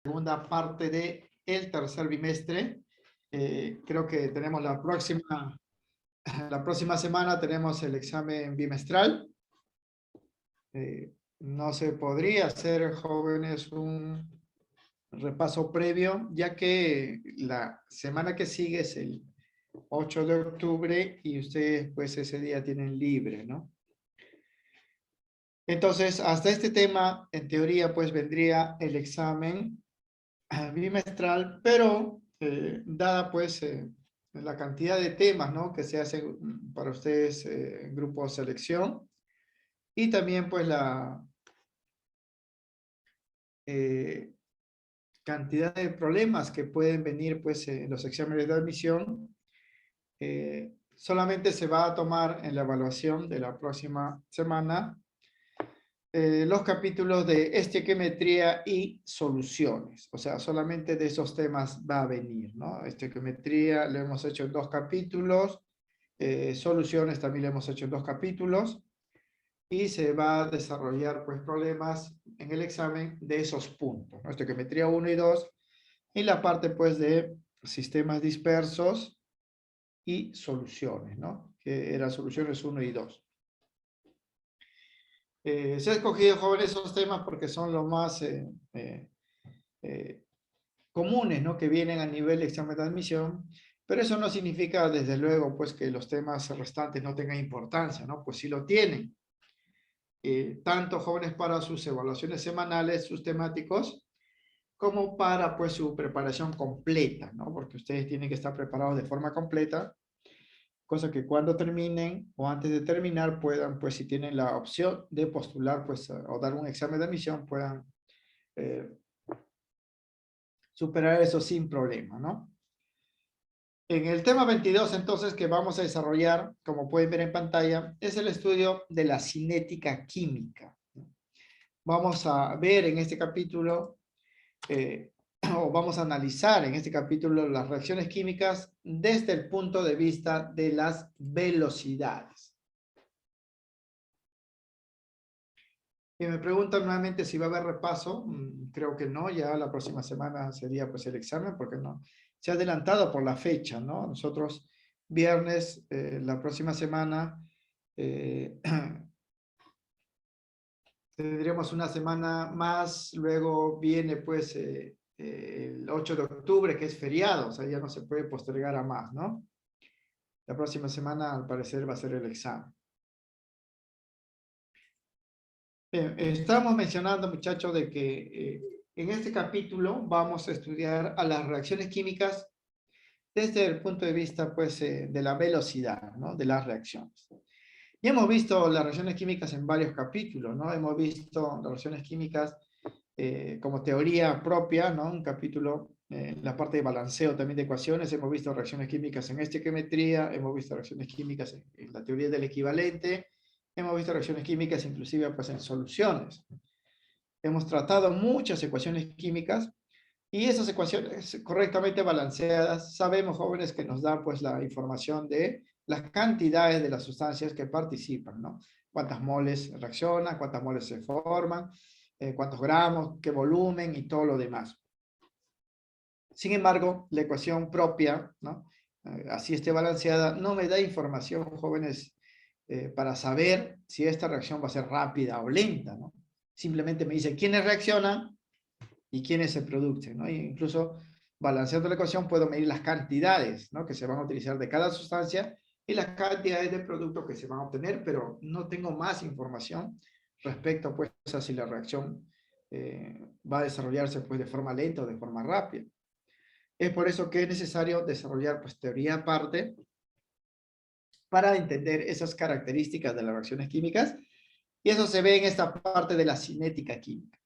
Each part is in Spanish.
Segunda parte de el tercer bimestre. Creo que tenemos la próxima semana tenemos el examen bimestral. No se podría hacer, jóvenes, un repaso previo, ya que la semana que sigue es el 8 de octubre y ustedes pues ese día tienen libre, ¿no? Entonces, hasta este tema, en teoría, pues vendría el examen bimestral, pero dada pues la cantidad de temas, ¿no?, que se hacen para ustedes en grupo de selección y también pues la eh, cantidad de problemas que pueden venir pues en los exámenes de admisión, solamente se va a tomar en la evaluación de la próxima semana los capítulos de estequiometría y soluciones. O sea, solamente de esos temas va a venir, ¿no? Estequiometría lo hemos hecho en 2 capítulos, soluciones también lo hemos hecho en 2 capítulos, y se va a desarrollar pues problemas en el examen de esos puntos, ¿no? Estequiometría 1 y 2, y la parte pues de sistemas dispersos y soluciones, ¿no? Que eran soluciones 1 y 2. Se ha escogido, jóvenes, esos temas porque son los más comunes, ¿no?, que vienen a nivel de examen de admisión, pero eso no significa, desde luego, pues que los temas restantes no tengan importancia, ¿no? Pues sí lo tienen. Tanto, jóvenes, para sus evaluaciones semanales, sus temáticos, como para pues su preparación completa, ¿no? Porque ustedes tienen que estar preparados de forma completa, cosa que cuando terminen o antes de terminar puedan, pues si tienen la opción de postular pues o dar un examen de admisión, puedan superar eso sin problema, ¿no? En el tema 22, entonces, que vamos a desarrollar, como pueden ver en pantalla, es el estudio de la cinética química. Vamos a ver en este capítulo, o vamos a analizar en este capítulo las reacciones químicas desde el punto de vista de las velocidades. Y me preguntan nuevamente si va a haber repaso. Creo que no, ya la próxima semana sería pues el examen, porque no se ha adelantado por la fecha, ¿no? Nosotros viernes, la próxima semana, tendríamos una semana más, luego viene pues el 8 de octubre, que es feriado, o sea, ya no se puede postergar a más, ¿no? La próxima semana, al parecer, va a ser el examen. Estamos mencionando, muchachos, de que en este capítulo vamos a estudiar a las reacciones químicas desde el punto de vista, pues, de la velocidad, ¿no?, de las reacciones. Ya hemos visto las reacciones químicas en varios capítulos, ¿no? Hemos visto las reacciones químicas como teoría propia, ¿no? Un capítulo, la parte de balanceo también de ecuaciones. Hemos visto reacciones químicas en estequiometría, hemos visto reacciones químicas en la teoría del equivalente, hemos visto reacciones químicas inclusive pues en soluciones. Hemos tratado muchas ecuaciones químicas y esas ecuaciones correctamente balanceadas, sabemos, jóvenes, que nos dan pues la información de las cantidades de las sustancias que participan, ¿no? Cuántas moles reaccionan, cuántas moles se forman, cuántos gramos, qué volumen y todo lo demás. Sin embargo, la ecuación propia, ¿no?, así esté balanceada, no me da información, jóvenes, para saber si esta reacción va a ser rápida o lenta, ¿no? Simplemente me dice quiénes reaccionan y quién es el producto, ¿no? E incluso balanceando la ecuación puedo medir las cantidades, ¿no?, que se van a utilizar de cada sustancia y las cantidades de producto que se van a obtener, pero no tengo más información respecto pues a si la reacción va a desarrollarse pues de forma lenta o de forma rápida. Es por eso que es necesario desarrollar pues teoría aparte para entender esas características de las reacciones químicas, y eso se ve en esta parte de la cinética química.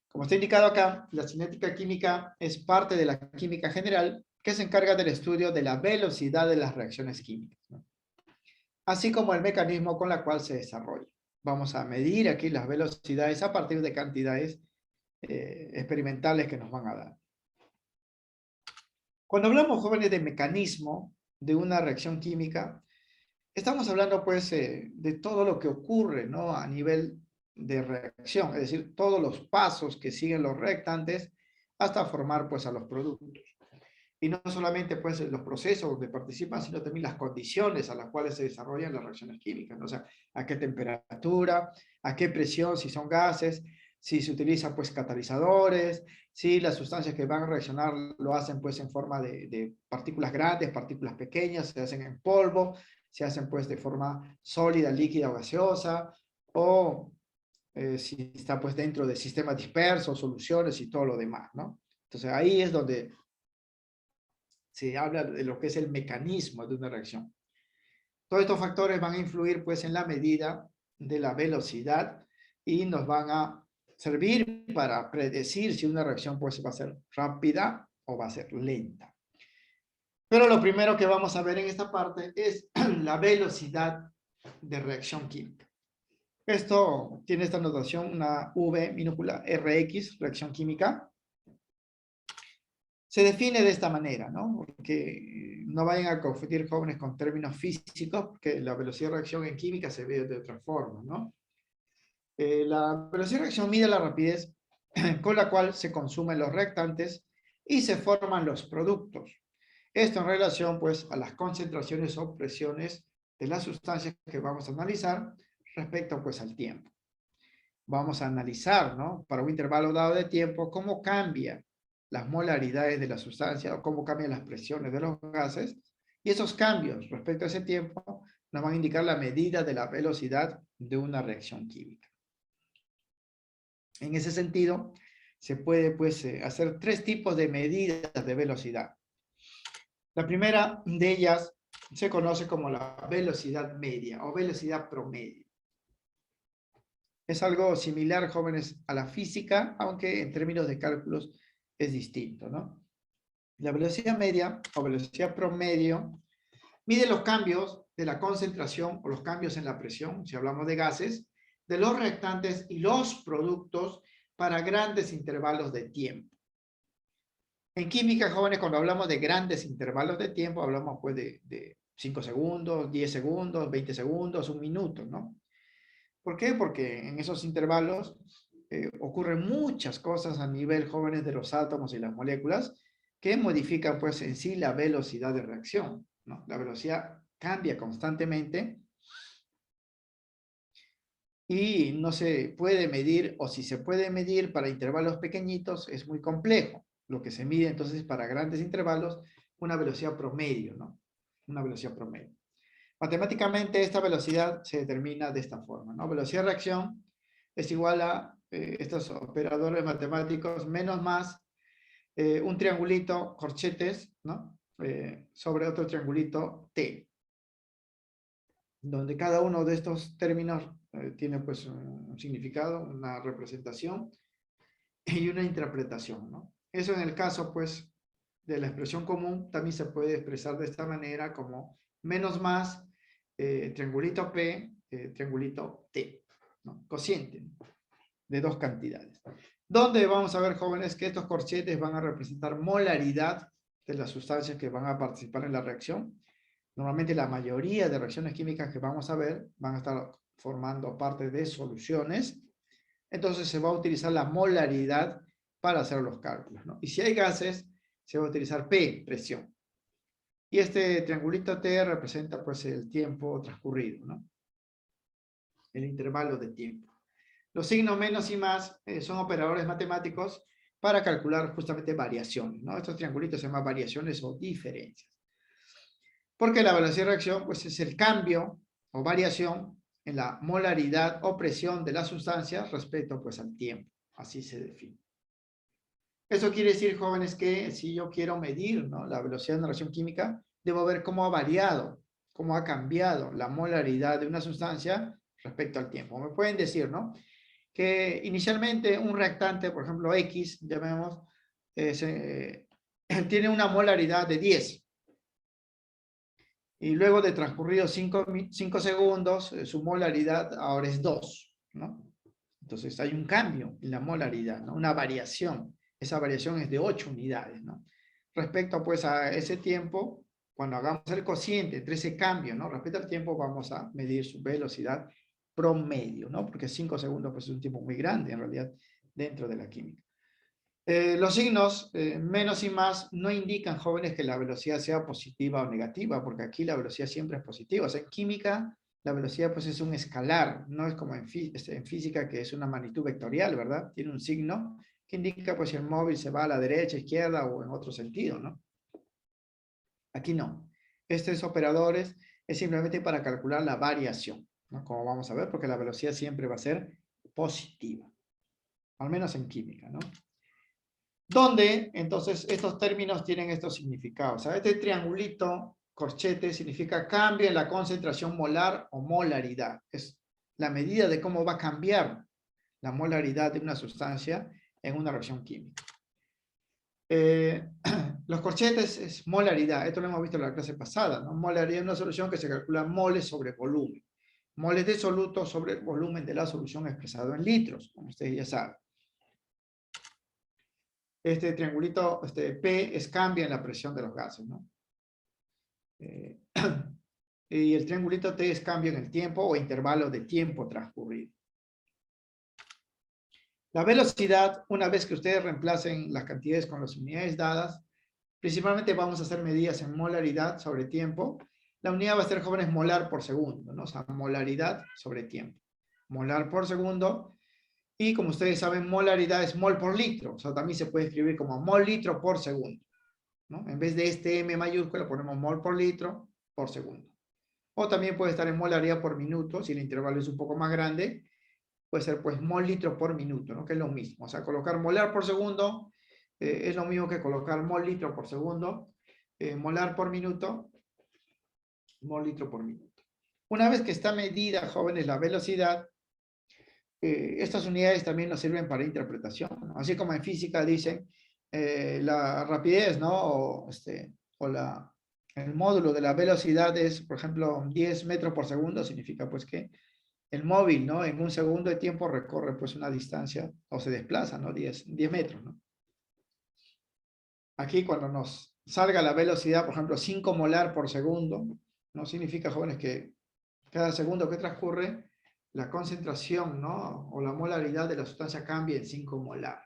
Como está indicado acá, la cinética química es parte de la química general que se encarga del estudio de la velocidad de las reacciones químicas, ¿no?, así como el mecanismo con la cual se desarrolla. Vamos a medir aquí las velocidades a partir de cantidades experimentales que nos van a dar. Cuando hablamos, jóvenes, de mecanismo de una reacción química, estamos hablando pues de todo lo que ocurre, ¿no?, a nivel de reacción, es decir, todos los pasos que siguen los reactantes hasta formar pues a los productos. Y no solamente pues los procesos donde participan, sino también las condiciones a las cuales se desarrollan las reacciones químicas, ¿no? O sea, a qué temperatura, a qué presión, si son gases, si se utilizan pues catalizadores, si las sustancias que van a reaccionar lo hacen pues en forma de partículas grandes, partículas pequeñas, se hacen en polvo, se hacen pues de forma sólida, líquida o gaseosa, o si está pues dentro de sistemas dispersos, soluciones y todo lo demás, ¿no? Entonces ahí es donde se habla de lo que es el mecanismo de una reacción. Todos estos factores van a influir pues en la medida de la velocidad y nos van a servir para predecir si una reacción pues va a ser rápida o va a ser lenta. Pero lo primero que vamos a ver en esta parte es la velocidad de reacción química. Esto tiene esta notación, una V minúscula Rx, reacción química. Se define de esta manera, ¿no? Porque no vayan a confundir jóvenes con términos físicos, porque la velocidad de reacción en química se ve de otra forma, ¿no? La velocidad de reacción mide la rapidez con la cual se consumen los reactantes y se forman los productos. Esto en relación, pues, a las concentraciones o presiones de las sustancias que vamos a analizar respecto, pues, al tiempo. Vamos a analizar, ¿no? Para un intervalo dado de tiempo, cómo cambia las molaridades de la sustancia o cómo cambian las presiones de los gases, y esos cambios respecto a ese tiempo nos van a indicar la medida de la velocidad de una reacción química. En ese sentido, se puede pues hacer tres tipos de medidas de velocidad. La primera de ellas se conoce como la velocidad media o velocidad promedio. Es algo similar, jóvenes, a la física, aunque en términos de cálculos es distinto, ¿no? La velocidad media o velocidad promedio mide los cambios de la concentración o los cambios en la presión, si hablamos de gases, de los reactantes y los productos para grandes intervalos de tiempo. En química, jóvenes, cuando hablamos de grandes intervalos de tiempo, hablamos pues de 5 segundos, 10 segundos, 20 segundos, un minuto, ¿no? ¿Por qué? Porque en esos intervalos ocurren muchas cosas a nivel, jóvenes, de los átomos y las moléculas que modifican pues en sí la velocidad de reacción, ¿no? La velocidad cambia constantemente y no se puede medir, o si se puede medir para intervalos pequeñitos es muy complejo. Lo que se mide entonces para grandes intervalos, una velocidad promedio, ¿no? Una velocidad promedio. Matemáticamente esta velocidad se determina de esta forma, ¿no? Velocidad de reacción es igual a estos operadores matemáticos menos más un triangulito corchetes, ¿no? Sobre otro triangulito T, donde cada uno de estos términos tiene pues un significado, una representación y una interpretación, ¿no? Eso en el caso pues de la expresión común también se puede expresar de esta manera como menos más triangulito P, triangulito T, ¿no? Cociente de dos cantidades. Donde vamos a ver, jóvenes, que estos corchetes van a representar molaridad de las sustancias que van a participar en la reacción. Normalmente la mayoría de reacciones químicas que vamos a ver van a estar formando parte de soluciones. Entonces se va a utilizar la molaridad para hacer los cálculos, ¿no? Y si hay gases, se va a utilizar P, presión. Y este triangulito T representa pues el tiempo transcurrido, ¿no? El intervalo de tiempo. Los signos menos y más son operadores matemáticos para calcular justamente variaciones, ¿no? Estos triangulitos se llaman variaciones o diferencias. Porque la velocidad de reacción pues es el cambio o variación en la molaridad o presión de la sustancia respecto pues al tiempo. Así se define. Eso quiere decir, jóvenes, que si yo quiero medir, ¿no?, la velocidad de una reacción química, debo ver cómo ha variado, cómo ha cambiado la molaridad de una sustancia respecto al tiempo. Me pueden decir, ¿no?, que inicialmente un reactante, por ejemplo X, llamemos, tiene una molaridad de 10. Y luego de transcurridos 5 segundos, su molaridad ahora es 2, ¿no? Entonces hay un cambio en la molaridad, ¿no?, una variación. Esa variación es de 8 unidades, ¿no? Respecto pues a ese tiempo, cuando hagamos el cociente entre ese cambio, ¿no?, respecto al tiempo, vamos a medir su velocidad promedio, ¿no? Porque 5 segundos pues es un tiempo muy grande en realidad dentro de la química. Los signos menos y más no indican, jóvenes, que la velocidad sea positiva o negativa, porque aquí la velocidad siempre es positiva. O sea, en química la velocidad pues es un escalar, no es como en física, que es una magnitud vectorial, ¿verdad? Tiene un signo que indica pues si el móvil se va a la derecha, izquierda o en otro sentido, ¿no? Aquí no. Estos operadores es simplemente para calcular la variación, ¿no? Como vamos a ver, porque la velocidad siempre va a ser positiva, al menos en química, ¿no? Donde entonces estos términos tienen estos significados. ¿Sabes? Este triangulito, corchete, significa cambio en la concentración molar o molaridad. Es la medida de cómo va a cambiar la molaridad de una sustancia en una reacción química. Los corchetes es molaridad. Esto lo hemos visto en la clase pasada, ¿no? Molaridad es una solución que se calcula moles sobre volumen. Moles de soluto sobre el volumen de la solución expresado en litros, como ustedes ya saben. Este triangulito P es cambio en la presión de los gases, ¿no? Y el triangulito T es cambio en el tiempo o intervalo de tiempo transcurrido. La velocidad, una vez que ustedes reemplacen las cantidades con las unidades dadas, principalmente vamos a hacer medidas en molaridad sobre tiempo. La unidad va a ser, jóvenes, molar por segundo, ¿no? O sea, molaridad sobre tiempo. Molar por segundo. Y como ustedes saben, molaridad es mol por litro. O sea, también se puede escribir como mol litro por segundo, ¿no? En vez de este M mayúscula ponemos mol por litro por segundo. O también puede estar en molaridad por minuto, si el intervalo es un poco más grande. Puede ser pues mol litro por minuto, ¿no? Que es lo mismo. O sea, colocar molar por segundo es lo mismo que colocar mol litro por segundo. Molar por minuto, mol litro por minuto. Una vez que está medida, jóvenes, la velocidad, estas unidades también nos sirven para interpretación, ¿no? Así como en física dicen la rapidez, ¿no? O el módulo de la velocidad es, por ejemplo, 10 metros por segundo, significa pues que el móvil, ¿no? En un segundo de tiempo recorre pues una distancia o se desplaza, ¿no? 10 metros, ¿no? Aquí cuando nos salga la velocidad, por ejemplo, 5 molar por segundo, ¿no? Significa, jóvenes, que cada segundo que transcurre, la concentración, ¿no? O la molaridad de la sustancia cambia en 5 molar,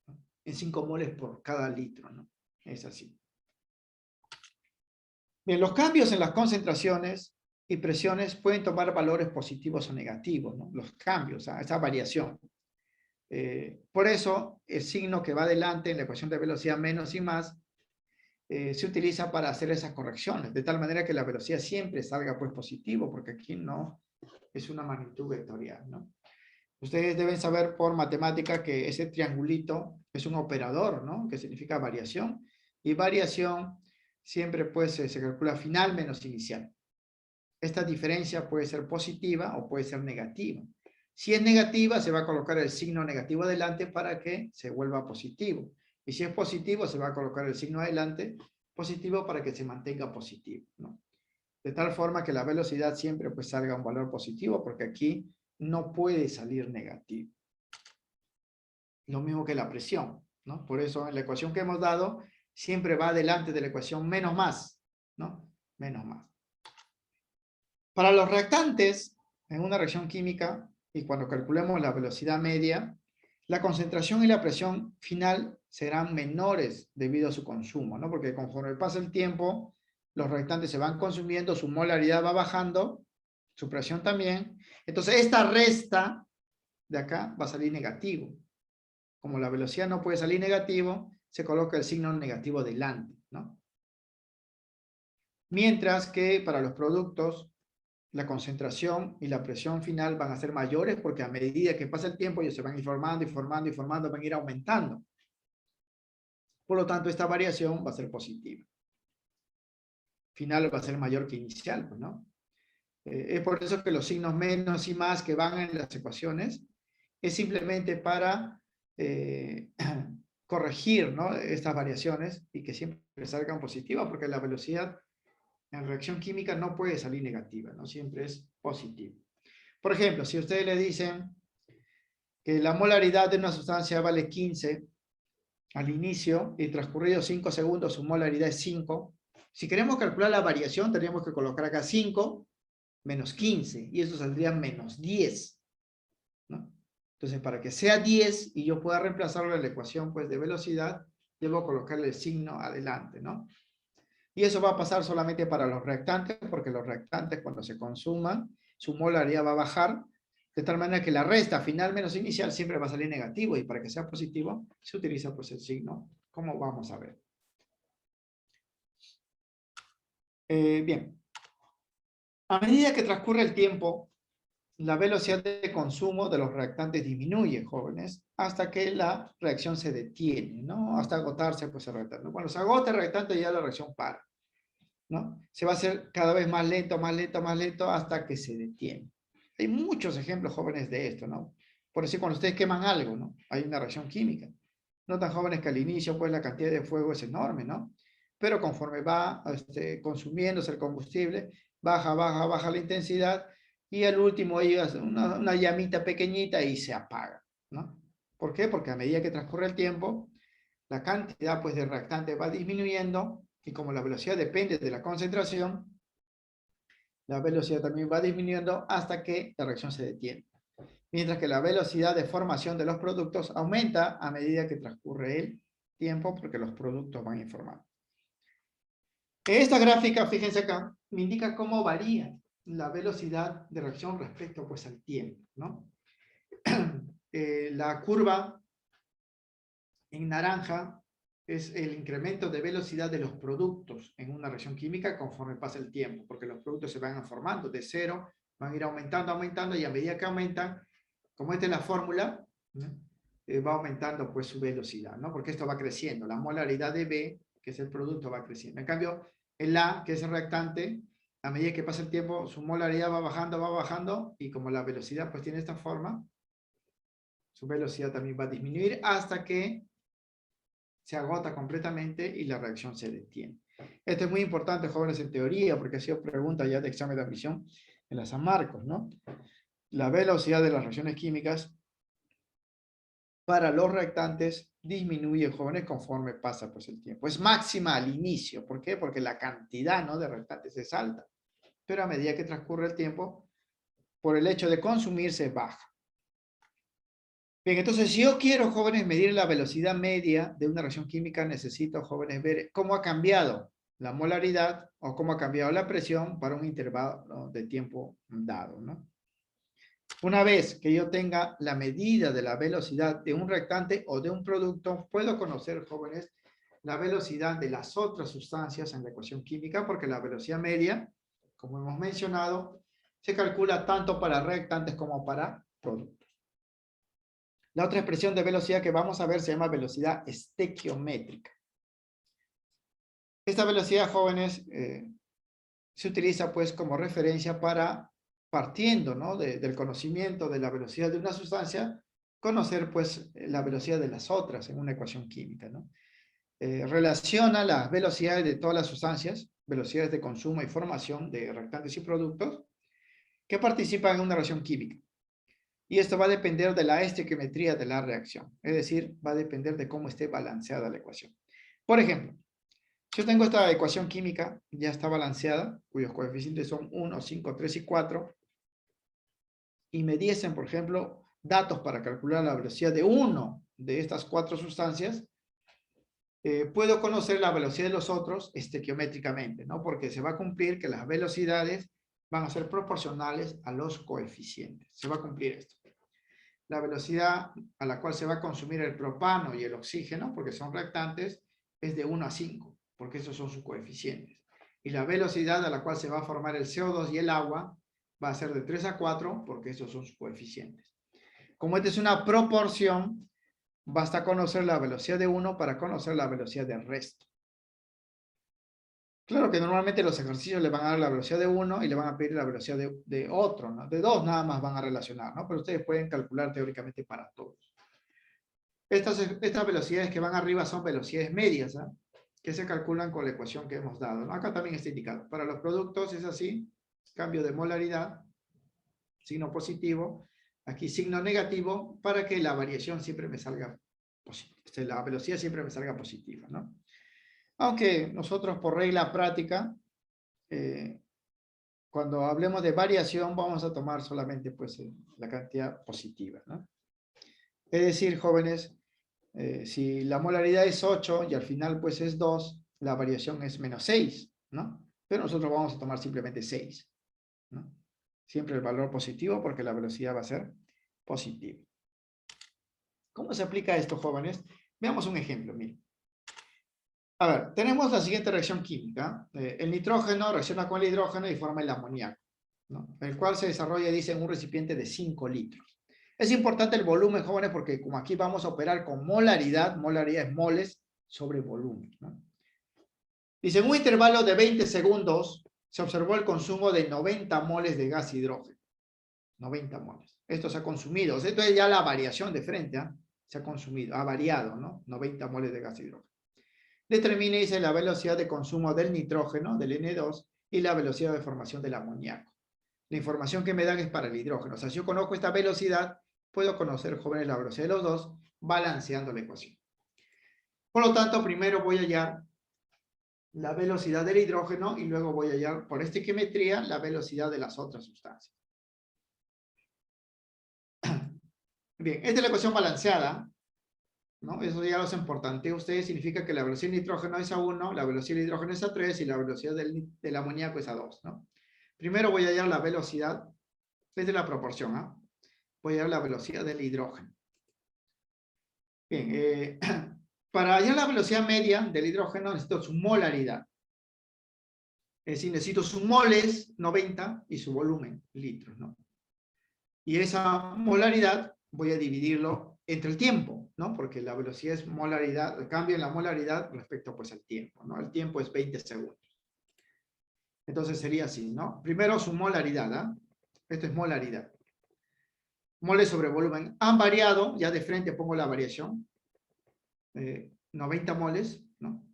¿no? En 5 moles por cada litro, ¿no? Es así. Bien, los cambios en las concentraciones y presiones pueden tomar valores positivos o negativos, ¿no? Los cambios, esa variación. Por eso, el signo que va adelante en la ecuación de velocidad menos y más se utiliza para hacer esas correcciones, de tal manera que la velocidad siempre salga pues positivo, porque aquí no es una magnitud vectorial, ¿no? Ustedes deben saber por matemática que ese triangulito es un operador, ¿no? Que significa variación, y variación siempre pues se calcula final menos inicial. Esta diferencia puede ser positiva o puede ser negativa. Si es negativa, se va a colocar el signo negativo adelante para que se vuelva positivo. Y si es positivo, se va a colocar el signo adelante positivo para que se mantenga positivo, ¿no? De tal forma que la velocidad siempre pues salga un valor positivo, porque aquí no puede salir negativo. Lo mismo que la presión, ¿no? Por eso en la ecuación que hemos dado, siempre va adelante de la ecuación menos más, ¿no? Menos más. Para los reactantes, en una reacción química, y cuando calculemos la velocidad media, la concentración y la presión final serán menores debido a su consumo, ¿no? Porque conforme pasa el tiempo, los reactantes se van consumiendo, su molaridad va bajando, su presión también. Entonces, esta resta de acá va a salir negativo. Como la velocidad no puede salir negativo, se coloca el signo negativo delante, ¿no? Mientras que para los productos, la concentración y la presión final van a ser mayores, porque a medida que pasa el tiempo ellos se van informando, van a ir aumentando. Por lo tanto, esta variación va a ser positiva. Final va a ser mayor que inicial, pues, ¿no? Es por eso que los signos menos y más que van en las ecuaciones es simplemente para corregir, ¿no? Estas variaciones y que siempre salgan positivas, porque la velocidad en reacción química no puede salir negativa, ¿no? Siempre es positiva. Por ejemplo, si ustedes le dicen que la molaridad de una sustancia vale 15 al inicio y transcurridos 5 segundos su molaridad es 5, si queremos calcular la variación tendríamos que colocar acá 5 menos 15 y eso saldría menos 10, ¿no? Entonces, para que sea 10 y yo pueda reemplazarlo en la ecuación pues, de velocidad, debo colocarle el signo adelante, ¿no? Y eso va a pasar solamente para los reactantes, porque los reactantes cuando se consuman, su molaridad va a bajar, de tal manera que la resta final menos inicial siempre va a salir negativo, y para que sea positivo, se utiliza pues el signo, como vamos a ver. Bien. A medida que transcurre el tiempo, la velocidad de consumo de los reactantes disminuye, jóvenes, hasta que la reacción se detiene, ¿no? Hasta agotarse pues, el reactante. Cuando se agota el reactante, ya la reacción para, ¿no? Se va a hacer cada vez más lento, más lento, más lento, hasta que se detiene. Hay muchos ejemplos jóvenes de esto, ¿no? Por decir, cuando ustedes queman algo, ¿no? Hay una reacción química. No tan jóvenes que al inicio, pues la cantidad de fuego es enorme, ¿no? Pero conforme va consumiéndose el combustible, baja, baja, baja la intensidad, y al último llega una llamita pequeñita y se apaga, ¿no? ¿Por qué? Porque a medida que transcurre el tiempo, la cantidad pues, de reactante va disminuyendo, y como la velocidad depende de la concentración, la velocidad también va disminuyendo hasta que la reacción se detiene. Mientras que la velocidad de formación de los productos aumenta a medida que transcurre el tiempo, porque los productos van informando. Esta gráfica, fíjense acá, me indica cómo varía la velocidad de reacción respecto pues, al tiempo, ¿no? La curva en naranja es el incremento de velocidad de los productos en una reacción química conforme pasa el tiempo, porque los productos se van formando de cero, van a ir aumentando, aumentando, y a medida que aumentan, como esta es la fórmula, ¿no? Va aumentando pues su velocidad, ¿no? Porque esto va creciendo, la molaridad de B, que es el producto, va creciendo. En cambio, el A, que es el reactante, a medida que pasa el tiempo, su molaridad va bajando, y como la velocidad pues tiene esta forma, su velocidad también va a disminuir hasta que se agota completamente y la reacción se detiene. Esto es muy importante, jóvenes, en teoría, porque ha sido pregunta ya de examen de admisión en la San Marcos, ¿no? La velocidad de las reacciones químicas para los reactantes disminuye, jóvenes, conforme pasa pues, el tiempo. Es máxima al inicio. ¿Por qué? Porque la cantidad, ¿no?, de reactantes es alta. Pero a medida que transcurre el tiempo, por el hecho de consumirse, baja. Bien, entonces, si yo quiero, jóvenes, medir la velocidad media de una reacción química, necesito, jóvenes, ver cómo ha cambiado la molaridad o cómo ha cambiado la presión para un intervalo, ¿no?, de tiempo dado, ¿no? Una vez que yo tenga la medida de la velocidad de un reactante o de un producto, puedo conocer, jóvenes, la velocidad de las otras sustancias en la ecuación química, porque la velocidad media, como hemos mencionado, se calcula tanto para reactantes como para productos. La otra expresión de velocidad que vamos a ver se llama velocidad estequiométrica. Esta velocidad, jóvenes, se utiliza pues como referencia para, partiendo, ¿no?, del conocimiento de la velocidad de una sustancia, conocer pues la velocidad de las otras en una ecuación química, ¿no? Relaciona las velocidades de todas las sustancias, velocidades de consumo y formación de reactantes y productos que participan en una reacción química. Y esto va a depender de la estequiometría de la reacción, es decir, va a depender de cómo esté balanceada la ecuación. Por ejemplo, yo tengo esta ecuación química, ya está balanceada, cuyos coeficientes son 1, 5, 3 y 4, y me diesen, por ejemplo, datos para calcular la velocidad de uno de estas 4 sustancias, puedo conocer la velocidad de los otros estequiométricamente, ¿no? Porque se va a cumplir que las velocidades van a ser proporcionales a los coeficientes. Se va a cumplir esto. La velocidad a la cual se va a consumir el propano y el oxígeno, porque son reactantes, es de 1 a 5, porque esos son sus coeficientes. Y la velocidad a la cual se va a formar el CO2 y el agua va a ser de 3 a 4, porque esos son sus coeficientes. Como esta es una proporción, basta conocer la velocidad de uno para conocer la velocidad del resto. Claro que normalmente los ejercicios le van a dar la velocidad de uno y le van a pedir la velocidad de otro, ¿no? De dos nada más van a relacionar, ¿no? Pero ustedes pueden calcular teóricamente para todos. Estas velocidades que van arriba son velocidades medias, ¿eh?, que se calculan con la ecuación que hemos dado, ¿no? Acá también está indicado. Para los productos es así, cambio de molaridad, signo positivo, aquí signo negativo, para que la variación siempre me salga positiva, la velocidad siempre me salga positiva, ¿no? Aunque nosotros por regla práctica, cuando hablemos de variación, vamos a tomar solamente pues, la cantidad positiva, ¿no? Es decir, jóvenes, si la molaridad es 8 y al final pues es 2, la variación es menos 6, ¿no? Pero nosotros vamos a tomar simplemente 6, ¿no? Siempre el valor positivo porque la velocidad va a ser positiva. ¿Cómo se aplica esto, jóvenes? Veamos un ejemplo, miren. A ver, tenemos la siguiente reacción química. El nitrógeno reacciona con el hidrógeno y forma el amoníaco, ¿no? El cual se desarrolla, dice, en un recipiente de 5 litros. Es importante el volumen, jóvenes, porque como aquí vamos a operar con molaridad, molaridad es moles sobre volumen, ¿no? Dice, en un intervalo de 20 segundos se observó el consumo de 90 moles de gas hidrógeno. 90 moles. Esto se ha consumido. Esto es ya la variación de frente, ¿eh? Se ha consumido, ha variado, ¿no? 90 moles de gas hidrógeno. Determine, dice, la velocidad de consumo del nitrógeno, del N2, y la velocidad de formación del amoníaco. La información que me dan es para el hidrógeno. O sea, si yo conozco esta velocidad, puedo conocer, jóvenes, la velocidad de los dos, balanceando la ecuación. Por lo tanto, primero voy a hallar la velocidad del hidrógeno y luego voy a hallar, por estequiometría, la velocidad de las otras sustancias. Bien, esta es la ecuación balanceada, ¿no? Eso ya lo hacen por tanteo ustedes, significa que la velocidad del nitrógeno es a 1, la velocidad del hidrógeno es a 3 y la velocidad del amoníaco es a 2, ¿no? Primero voy a hallar la velocidad, desde la proporción, ¿ah? Voy a hallar la velocidad del hidrógeno. Bien, para hallar la velocidad media del hidrógeno necesito su molaridad. Es decir, necesito su moles, 90, y su volumen, litros, ¿no? Y esa molaridad voy a dividirlo entre el tiempo, ¿no? Porque la velocidad es molaridad, el cambio en la molaridad respecto pues al tiempo, ¿no? El tiempo es 20 segundos. Entonces sería así, ¿no? Primero su molaridad, ¿ah? Esto es molaridad. Moles sobre volumen han variado, ya de frente pongo la variación, 90 moles, ¿no?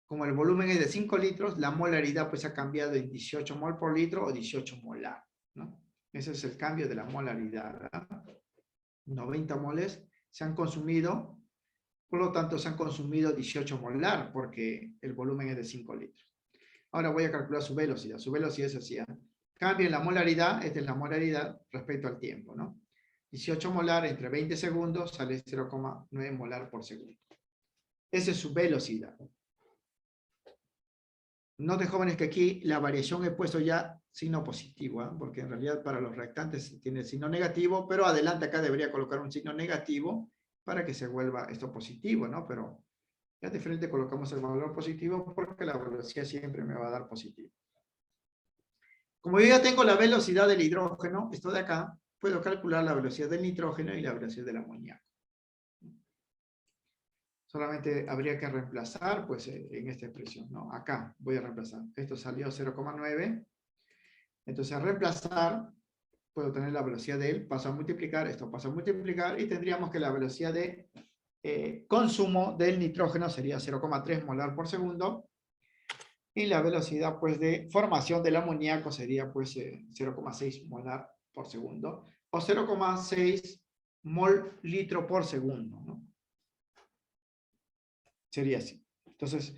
Como el volumen es de 5 litros, la molaridad pues ha cambiado en 18 mol por litro o 18 molar, ¿no? Ese es el cambio de la molaridad, ¿eh? 90 moles se han consumido, por lo tanto se han consumido 18 molar porque el volumen es de 5 litros. Ahora voy a calcular su velocidad. Su velocidad es así, ¿eh? Cambio en la molaridad, esta es la molaridad respecto al tiempo, ¿no? 18 molar entre 20 segundos sale 0,9 molar por segundo. Esa es su velocidad. Noten, jóvenes, que aquí la variación he puesto ya signo positivo, ¿eh? Porque en realidad para los reactantes tiene el signo negativo, pero adelante acá debería colocar un signo negativo para que se vuelva esto positivo, ¿no? Pero ya de frente colocamos el valor positivo porque la velocidad siempre me va a dar positivo. Como yo ya tengo la velocidad del hidrógeno, esto de acá, puedo calcular la velocidad del nitrógeno y la velocidad del amoníaco. Solamente habría que reemplazar, pues, en esta expresión, ¿no? Acá voy a reemplazar. Esto salió 0,9. Entonces, al reemplazar, puedo tener la velocidad de él, paso a multiplicar, esto pasa a multiplicar, y tendríamos que la velocidad de consumo del nitrógeno sería 0,3 molar por segundo, y la velocidad, pues, de formación del amoníaco sería, pues, 0,6 molar por segundo, o 0,6 mol litro por segundo, ¿no? Sería así. Entonces,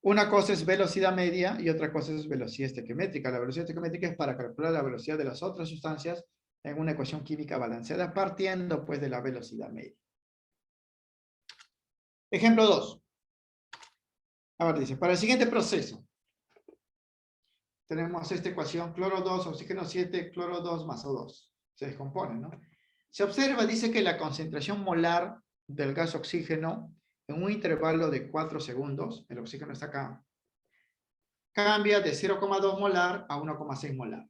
una cosa es velocidad media y otra cosa es velocidad estequiométrica. La velocidad estequiométrica es para calcular la velocidad de las otras sustancias en una ecuación química balanceada, partiendo pues de la velocidad media. Ejemplo 2. Ahora dice, para el siguiente proceso, tenemos esta ecuación, cloro 2, oxígeno 7, cloro 2 más O2. Se descompone, ¿no? Se observa, dice que la concentración molar del gas oxígeno en un intervalo de 4 segundos, el oxígeno está acá, cambia de 0,2 molar a 1,6 molar.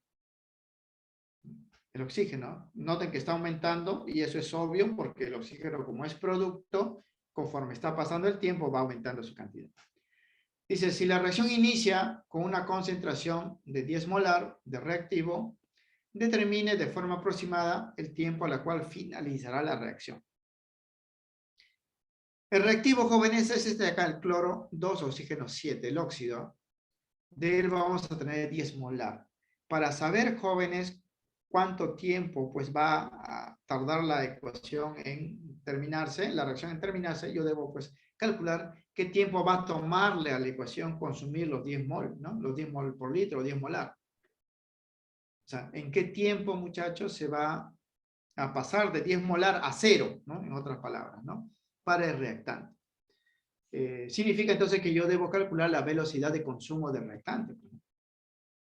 El oxígeno, noten que está aumentando y eso es obvio porque el oxígeno, como es producto, conforme está pasando el tiempo va aumentando su cantidad. Dice, si la reacción inicia con una concentración de 10 molar de reactivo, determine de forma aproximada el tiempo a la cual finalizará la reacción. El reactivo, jóvenes, es este de acá, el cloro 2, oxígeno 7, el óxido. De él vamos a tener 10 molar. Para saber, jóvenes, cuánto tiempo pues va a tardar la ecuación en terminarse, la reacción en terminarse, yo debo pues calcular qué tiempo va a tomarle a la ecuación consumir los 10 mol, ¿no? Los 10 mol por litro, 10 molar. O sea, ¿en qué tiempo, muchachos, se va a pasar de 10 molar a 0, ¿no? En otras palabras, ¿no? Para el reactante. Significa entonces que yo debo calcular la velocidad de consumo del reactante.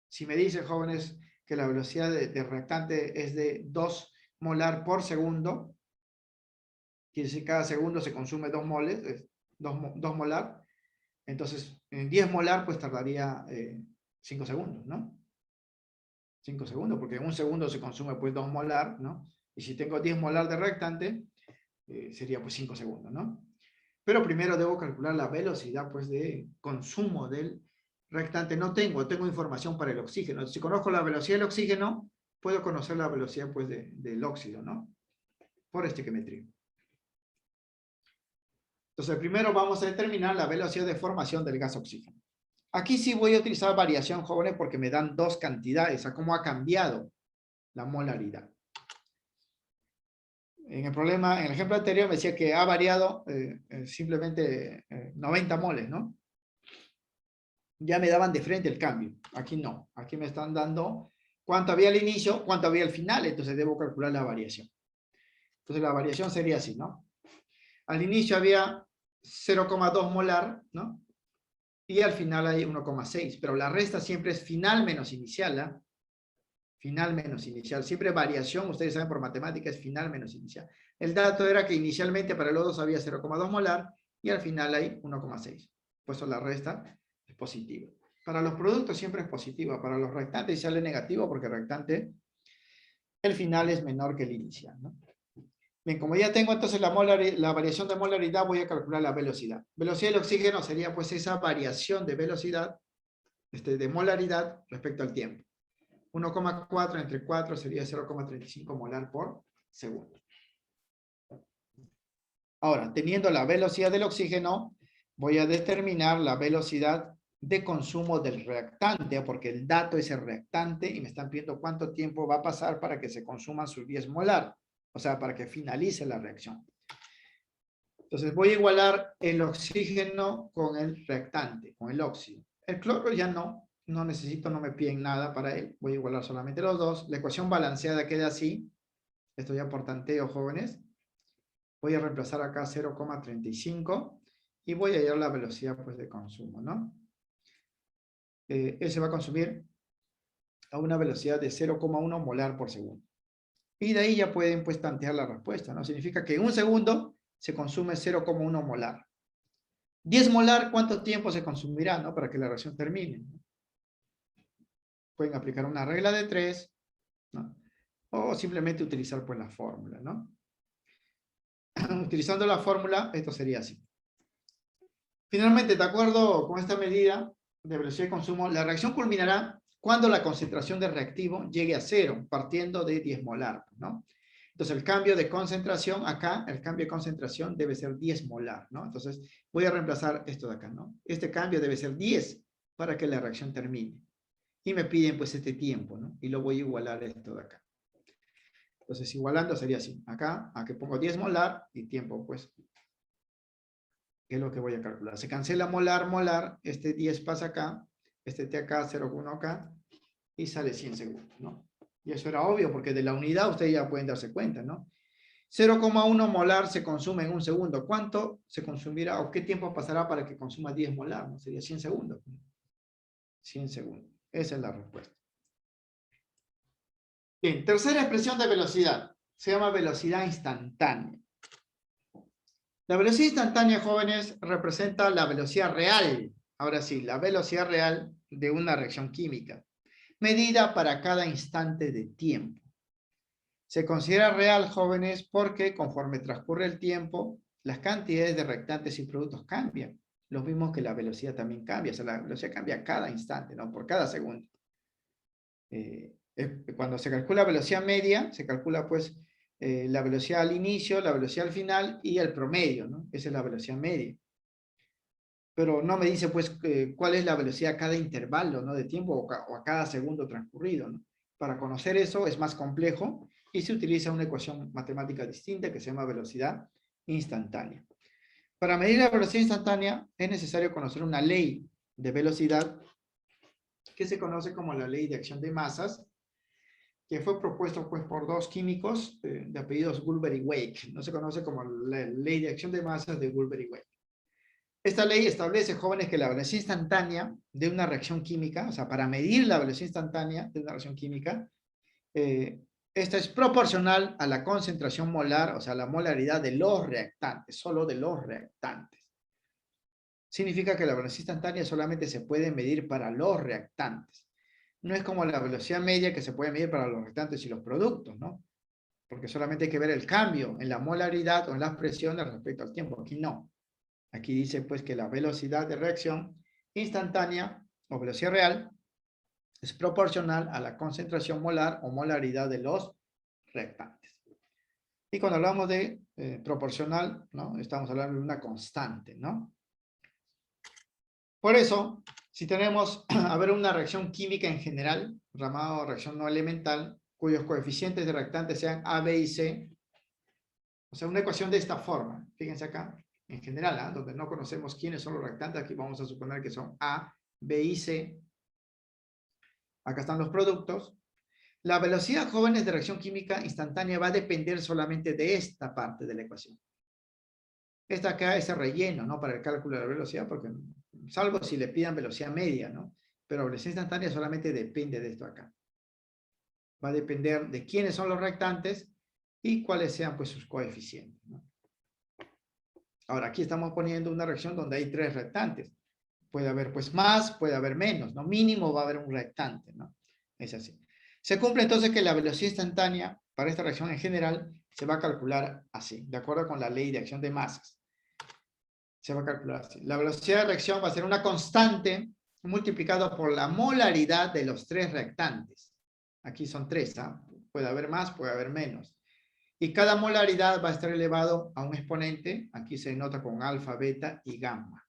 Si me dicen, jóvenes, que la velocidad de reactante es de 2 molar por segundo, quiere decir que cada segundo se consume 2 moles, 2 molar, entonces en 10 molar pues tardaría 5 segundos, ¿no? 5 segundos, porque en un segundo se consume pues 2 molar, ¿no? Y si tengo 10 molar de reactante, sería pues 5 segundos, ¿no? Pero primero debo calcular la velocidad pues de consumo del reactante. No tengo información para el oxígeno. Si conozco la velocidad del oxígeno, puedo conocer la velocidad pues del óxido, ¿no? Por estequiometría. Entonces primero vamos a determinar la velocidad de formación del gas oxígeno. Aquí sí voy a utilizar variación, jóvenes, porque me dan dos cantidades, a cómo ha cambiado la molaridad. En el ejemplo anterior me decía que ha variado simplemente 90 moles, ¿no? Ya me daban de frente el cambio. Aquí no. Aquí me están dando cuánto había al inicio, cuánto había al final. Entonces debo calcular la variación. Entonces la variación sería así, ¿no? Al inicio había 0,2 molar, ¿no? Y al final hay 1,6. Pero la resta siempre es final menos inicial, ¿ah? Final menos inicial. Siempre variación, ustedes saben por matemáticas, es final menos inicial. El dato era que inicialmente para los dos había 0,2 molar y al final hay 1,6. Puesto la resta es positiva. Para los productos siempre es positiva. Para los reactantes sale negativo porque el reactante, el final es menor que el inicial, ¿no? Bien, como ya tengo entonces la variación de molaridad, voy a calcular la velocidad. Velocidad del oxígeno sería pues esa variación de velocidad, de molaridad respecto al tiempo. 1,4 entre 4 sería 0,35 molar por segundo. Ahora, teniendo la velocidad del oxígeno, voy a determinar la velocidad de consumo del reactante, porque el dato es el reactante y me están pidiendo cuánto tiempo va a pasar para que se consuman sus 10 molar, o sea, para que finalice la reacción. Entonces voy a igualar el oxígeno con el reactante, con el óxido. El cloro ya no necesito, no me piden nada para él. Voy a igualar solamente los dos. La ecuación balanceada queda así. Esto ya por tanteo, jóvenes. Voy a reemplazar acá 0,35 y voy a hallar la velocidad pues, de consumo, ¿no? Él se va a consumir a una velocidad de 0,1 molar por segundo. Y de ahí ya pueden pues tantear la respuesta, ¿no? Significa que en un segundo se consume 0,1 molar. 10 molar, ¿cuánto tiempo se consumirá, ¿no? Para que la reacción termine, ¿no? Pueden aplicar una regla de 3, ¿no? O simplemente utilizar pues la fórmula, ¿no? Utilizando la fórmula, esto sería así. Finalmente, de acuerdo con esta medida de velocidad de consumo, la reacción culminará cuando la concentración del reactivo llegue a 0, partiendo de 10 molar, ¿no? Entonces, el cambio de concentración acá, el cambio de concentración debe ser 10 molar, ¿no? Entonces, voy a reemplazar esto de acá, ¿no? Este cambio debe ser 10 para que la reacción termine. Y me piden, pues, este tiempo, ¿no? Y lo voy a igualar esto de acá. Entonces, igualando sería así. Acá, aquí pongo 10 molar y tiempo, pues, ¿qué es lo que voy a calcular? Se cancela molar, molar, este 10 pasa acá, este T acá, 0,1 acá, y sale 100 segundos, ¿no? Y eso era obvio, porque de la unidad ustedes ya pueden darse cuenta, ¿no? 0,1 molar se consume en un segundo. ¿Cuánto se consumirá o qué tiempo pasará para que consuma 10 molar? ¿No? Sería 100 segundos. 100 segundos. Esa es la respuesta. Bien, tercera expresión de velocidad. Se llama velocidad instantánea. La velocidad instantánea, jóvenes, representa la velocidad real. Ahora sí, la velocidad real de una reacción química, medida para cada instante de tiempo. Se considera real, jóvenes, porque conforme transcurre el tiempo, las cantidades de reactantes y productos cambian. Lo mismo que la velocidad también cambia. O sea, la velocidad cambia cada instante, ¿no? Por cada segundo. Cuando se calcula velocidad media, se calcula pues la velocidad al inicio, la velocidad al final y el promedio, ¿no? Esa es la velocidad media. Pero no me dice pues cuál es la velocidad a cada intervalo, ¿no? De tiempo o a cada segundo transcurrido, ¿no? Para conocer eso es más complejo y se utiliza una ecuación matemática distinta que se llama velocidad instantánea. Para medir la velocidad instantánea es necesario conocer una ley de velocidad que se conoce como la ley de acción de masas, que fue propuesto pues, por dos químicos de apellidos Goulber y Wake. No se conoce como la ley de acción de masas de Goulber y Wake. Esta ley establece, jóvenes, que la velocidad instantánea de una reacción química, o sea, para medir la velocidad instantánea de una reacción química, esta es proporcional a la concentración molar, o sea, la molaridad de los reactantes, solo de los reactantes. Significa que la velocidad instantánea solamente se puede medir para los reactantes. No es como la velocidad media que se puede medir para los reactantes y los productos, ¿no? Porque solamente hay que ver el cambio en la molaridad o en las presiones respecto al tiempo. Aquí no. Aquí dice pues que la velocidad de reacción instantánea o velocidad real es proporcional a la concentración molar o molaridad de los reactantes. Y cuando hablamos de proporcional, ¿no? Estamos hablando de una constante, ¿no? Por eso, si tenemos, a ver, una reacción química en general, llamada reacción no elemental, cuyos coeficientes de reactantes sean A, B y C, o sea, una ecuación de esta forma, fíjense acá, en general, ¿eh? Donde no conocemos quiénes son los reactantes, aquí vamos a suponer que son A, B y C. Acá están los productos. La velocidad, jóvenes, de reacción química instantánea va a depender solamente de esta parte de la ecuación. Esta acá es el relleno, ¿no? Para el cálculo de la velocidad, porque salvo si le pidan velocidad media, ¿no? Pero velocidad instantánea solamente depende de esto acá. Va a depender de quiénes son los reactantes y cuáles sean pues sus coeficientes, ¿no? Ahora, aquí estamos poniendo una reacción donde hay 3 reactantes. Puede haber pues más, puede haber menos, ¿no? Mínimo va a haber un reactante, ¿no? Es así. Se cumple entonces que la velocidad instantánea para esta reacción en general se va a calcular así, de acuerdo con la ley de acción de masas. Se va a calcular así. La velocidad de reacción va a ser una constante multiplicado por la molaridad de los 3 reactantes. Aquí son 3, ¿ah? Puede haber más, puede haber menos. Y cada molaridad va a estar elevado a un exponente, aquí se nota con alfa, beta y gamma,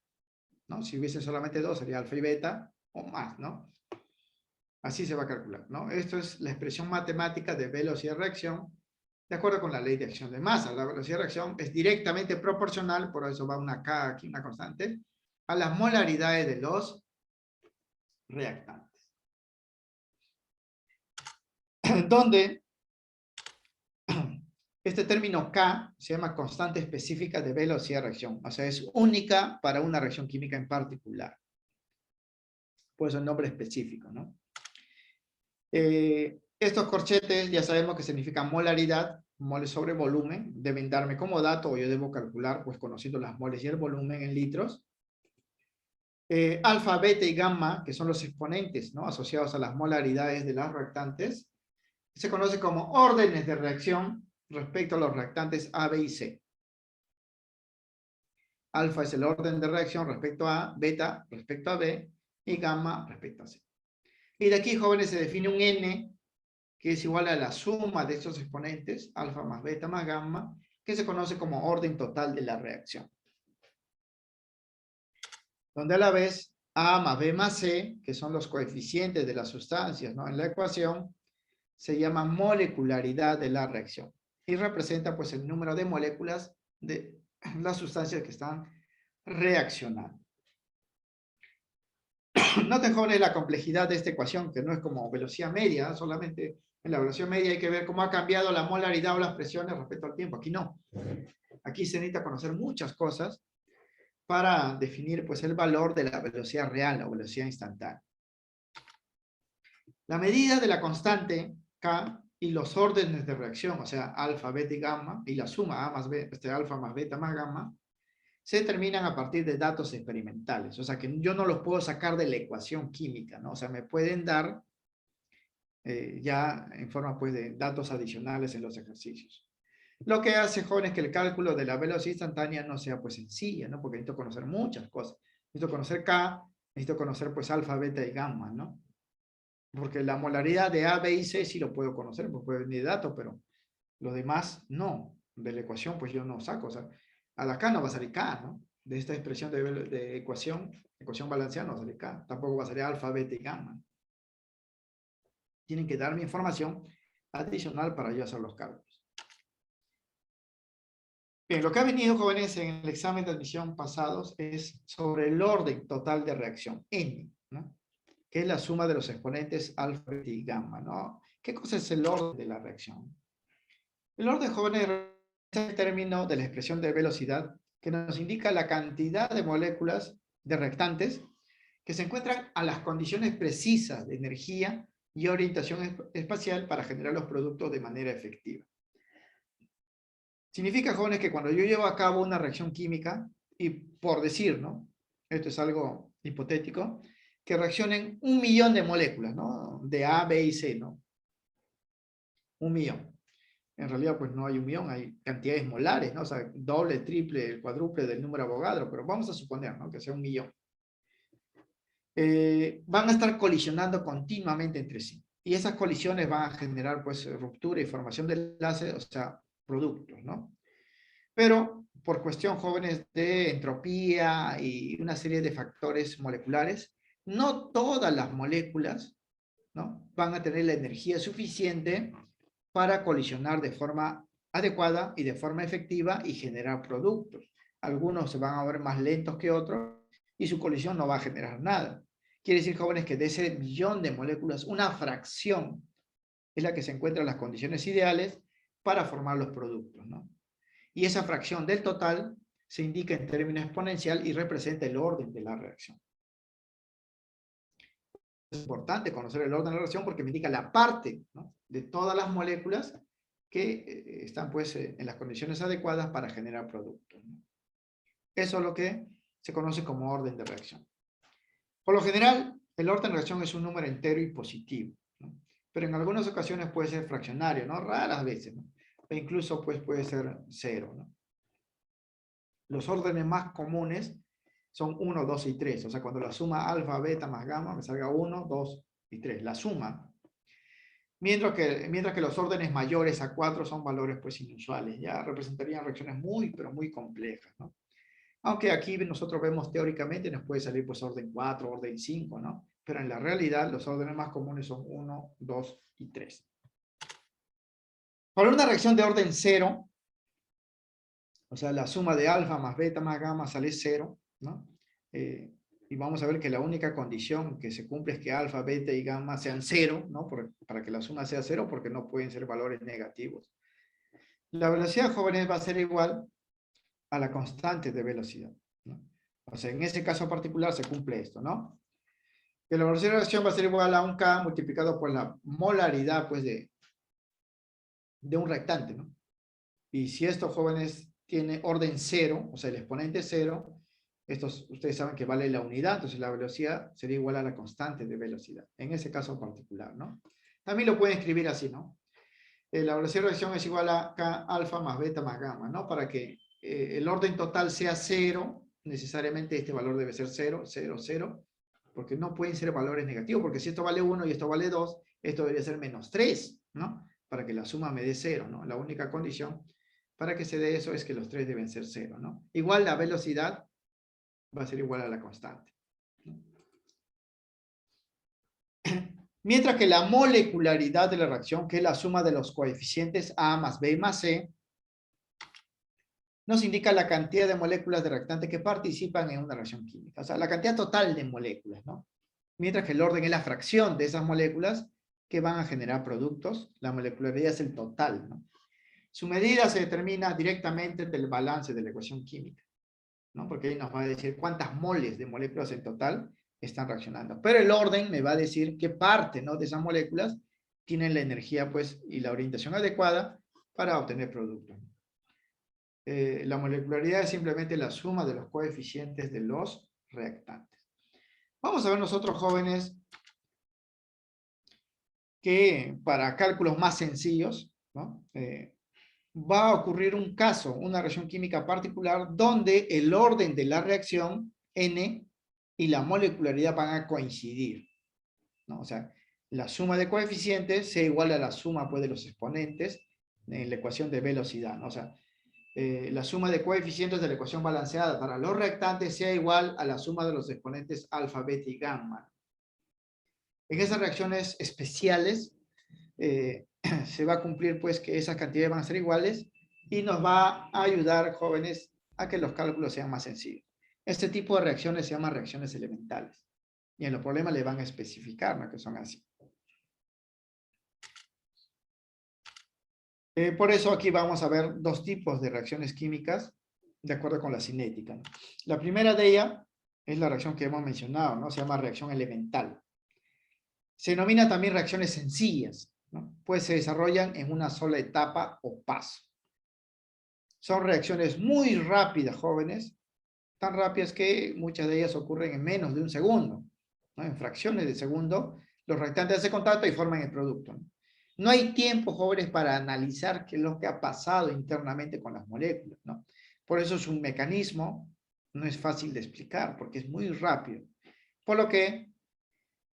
¿no? Si hubiese solamente 2 sería alfa y beta o más, ¿no? Así se va a calcular, ¿no? Esto es la expresión matemática de velocidad de reacción de acuerdo con la ley de acción de masa. La velocidad de reacción es directamente proporcional, por eso va una K aquí, una constante, a las molaridades de los reactantes. Donde este término K se llama constante específica de velocidad de reacción, o sea, es única para una reacción química en particular. Por eso el nombre específico, ¿no? Estos corchetes ya sabemos que significan molaridad, moles sobre volumen, deben darme como dato, o yo debo calcular, pues conociendo las moles y el volumen en litros. Alfa, beta y gamma, que son los exponentes, ¿no? Asociados a las molaridades de las reactantes, se conoce como órdenes de reacción respecto a los reactantes A, B y C. Alfa es el orden de reacción respecto a A, beta respecto a B y gamma respecto a C. Y de aquí, jóvenes, se define un N que es igual a la suma de estos exponentes, alfa más beta más gamma, que se conoce como orden total de la reacción. Donde a la vez A más B más C, que son los coeficientes de las sustancias, ¿no? En la ecuación, se llama molecularidad de la reacción. Y representa pues el número de moléculas de las sustancias que están reaccionando. Noten, jóvenes, la complejidad de esta ecuación, que no es como velocidad media, solamente en la velocidad media hay que ver cómo ha cambiado la molaridad o las presiones respecto al tiempo. Aquí no. Aquí se necesita conocer muchas cosas para definir pues el valor de la velocidad real o velocidad instantánea. La medida de la constante K y los órdenes de reacción, o sea, alfa, beta y gamma, y la suma A más B, alfa más beta más gamma, se determinan a partir de datos experimentales. O sea, que yo no los puedo sacar de la ecuación química, ¿no? O sea, me pueden dar ya en forma pues de datos adicionales en los ejercicios. Lo que hace, jóvenes, que el cálculo de la velocidad instantánea no sea pues sencilla, ¿no? Porque necesito conocer muchas cosas. Necesito conocer K, necesito conocer pues alfa, beta y gamma, ¿no? Porque la molaridad de A, B y C sí lo puedo conocer, pues puede venir de datos, pero los demás no. De la ecuación pues yo no saco, o sea, a la K no va a salir K, ¿no? De esta expresión de ecuación balanceada no va a salir K, tampoco va a salir alfa, beta y gamma. Tienen que darme información adicional para yo hacer los cálculos. Bien, lo que ha venido, jóvenes, en el examen de admisión pasados es sobre el orden total de reacción, N, ¿no? Que es la suma de los exponentes alfa, beta y gamma, ¿no? ¿Qué cosa es el orden de la reacción? El orden, jóvenes, es el término de la expresión de velocidad que nos indica la cantidad de moléculas de reactantes que se encuentran a las condiciones precisas de energía y orientación espacial para generar los productos de manera efectiva. Significa, jóvenes, que cuando yo llevo a cabo una reacción química, y por decir, ¿no? Esto es algo hipotético, que reaccionen 1.000.000 de moléculas, ¿no? De A, B y C, ¿no? 1.000.000. En realidad, pues no hay 1.000.000, hay cantidades molares, ¿no? O sea, doble, triple, el cuádruple del número Avogadro, pero vamos a suponer, ¿no? Que sea 1.000.000. Van a estar colisionando continuamente entre sí. Y esas colisiones van a generar, pues, ruptura y formación de enlaces, o sea, productos, ¿no? Pero por cuestión, jóvenes, de entropía y una serie de factores moleculares, no todas las moléculas, ¿no?, van a tener la energía suficiente para colisionar de forma adecuada y de forma efectiva y generar productos. Algunos se van a ver más lentos que otros y su colisión no va a generar nada. Quiere decir, jóvenes, que de ese 1.000.000 de moléculas, una fracción es la que se encuentra en las condiciones ideales para formar los productos, ¿no? Y esa fracción del total se indica en términos exponencial y representa el orden de la reacción. Es importante conocer el orden de la reacción porque me indica la parte, ¿no?, de todas las moléculas que están, pues, en las condiciones adecuadas para generar productos, ¿no? Eso es lo que se conoce como orden de reacción. Por lo general, el orden de reacción es un número entero y positivo, ¿no? Pero en algunas ocasiones puede ser fraccionario, ¿no? Raras veces, ¿no? E incluso, pues, puede ser 0, ¿no? Los órdenes más comunes son 1, 2 y 3. O sea, cuando la suma alfa, beta más gamma me salga 1, 2 y 3. La suma. Mientras que los órdenes mayores a 4 son valores, pues, inusuales. Ya representarían reacciones muy, pero muy complejas, ¿no? Aunque aquí nosotros vemos teóricamente nos puede salir, pues, orden 4, orden 5, ¿no? Pero en la realidad los órdenes más comunes son 1, 2 y 3. Para una reacción de orden 0, o sea, la suma de alfa más beta más gamma sale 0, ¿no? Y vamos a ver que la única condición que se cumple es que alfa, beta y gamma sean 0, ¿no? Para que la suma sea 0, porque no pueden ser valores negativos. La velocidad, jóvenes, va a ser igual a la constante de velocidad, ¿no? O sea, en ese caso particular se cumple esto, ¿no? Que la velocidad de reacción va a ser igual a un K multiplicado por la molaridad, pues, de un reactante, ¿no? Y si esto, jóvenes, tiene orden 0, o sea, el exponente 0, estos ustedes saben que vale la unidad, entonces la velocidad sería igual a la constante de velocidad, en ese caso particular, ¿no? También lo pueden escribir así, ¿no? La velocidad de reacción es igual a K alfa más beta más gamma, ¿no? Para que el orden total sea 0, necesariamente este valor debe ser 0, 0, 0, porque no pueden ser valores negativos, porque si esto vale 1 y esto vale 2, esto debería ser menos 3, ¿no? Para que la suma me dé 0, ¿no? La única condición para que se dé eso es que los 3 deben ser 0, ¿no? Igual la velocidad va a ser igual a la constante, ¿no? Mientras que la molecularidad de la reacción, que es la suma de los coeficientes A más B más C, nos indica la cantidad de moléculas de reactante que participan en una reacción química. O sea, la cantidad total de moléculas, ¿no? Mientras que el orden es la fracción de esas moléculas que van a generar productos. La molecularidad es el total, ¿no? Su medida se determina directamente del balance de la ecuación química, ¿no? Porque ahí nos va a decir cuántas moles de moléculas en total están reaccionando. Pero el orden me va a decir qué parte, ¿no?, de esas moléculas tienen la energía, pues, y la orientación adecuada para obtener productos. La molecularidad es simplemente la suma de los coeficientes de los reactantes. Vamos a ver nosotros, jóvenes, que para cálculos más sencillos, ¿no?, va a ocurrir un caso, una reacción química particular, donde el orden de la reacción, N, y la molecularidad van a coincidir, ¿no? O sea, la suma de coeficientes sea igual a la suma, pues, de los exponentes en la ecuación de velocidad, ¿no? O sea, la suma de coeficientes de la ecuación balanceada para los reactantes sea igual a la suma de los exponentes alfa, beta y gamma. En esas reacciones especiales, se va a cumplir, pues, que esas cantidades van a ser iguales y nos va a ayudar, jóvenes, a que los cálculos sean más sencillos. Este tipo de reacciones se llaman reacciones elementales y en los problemas le van a especificar, ¿no?, que son así. Por eso aquí vamos a ver dos tipos de reacciones químicas de acuerdo con la cinética, ¿no? La primera de ellas es la reacción que hemos mencionado, ¿no? Se llama reacción elemental. Se denomina también reacciones sencillas, ¿no? Pues se desarrollan en una sola etapa o paso. Son reacciones muy rápidas, jóvenes, tan rápidas que muchas de ellas ocurren en menos de un segundo, ¿no? En fracciones de segundo, los reactantes hacen contacto y forman el producto, ¿no? No hay tiempo, jóvenes, para analizar qué es lo que ha pasado internamente con las moléculas, ¿no? Por eso es un mecanismo, no es fácil de explicar, porque es muy rápido. Por lo que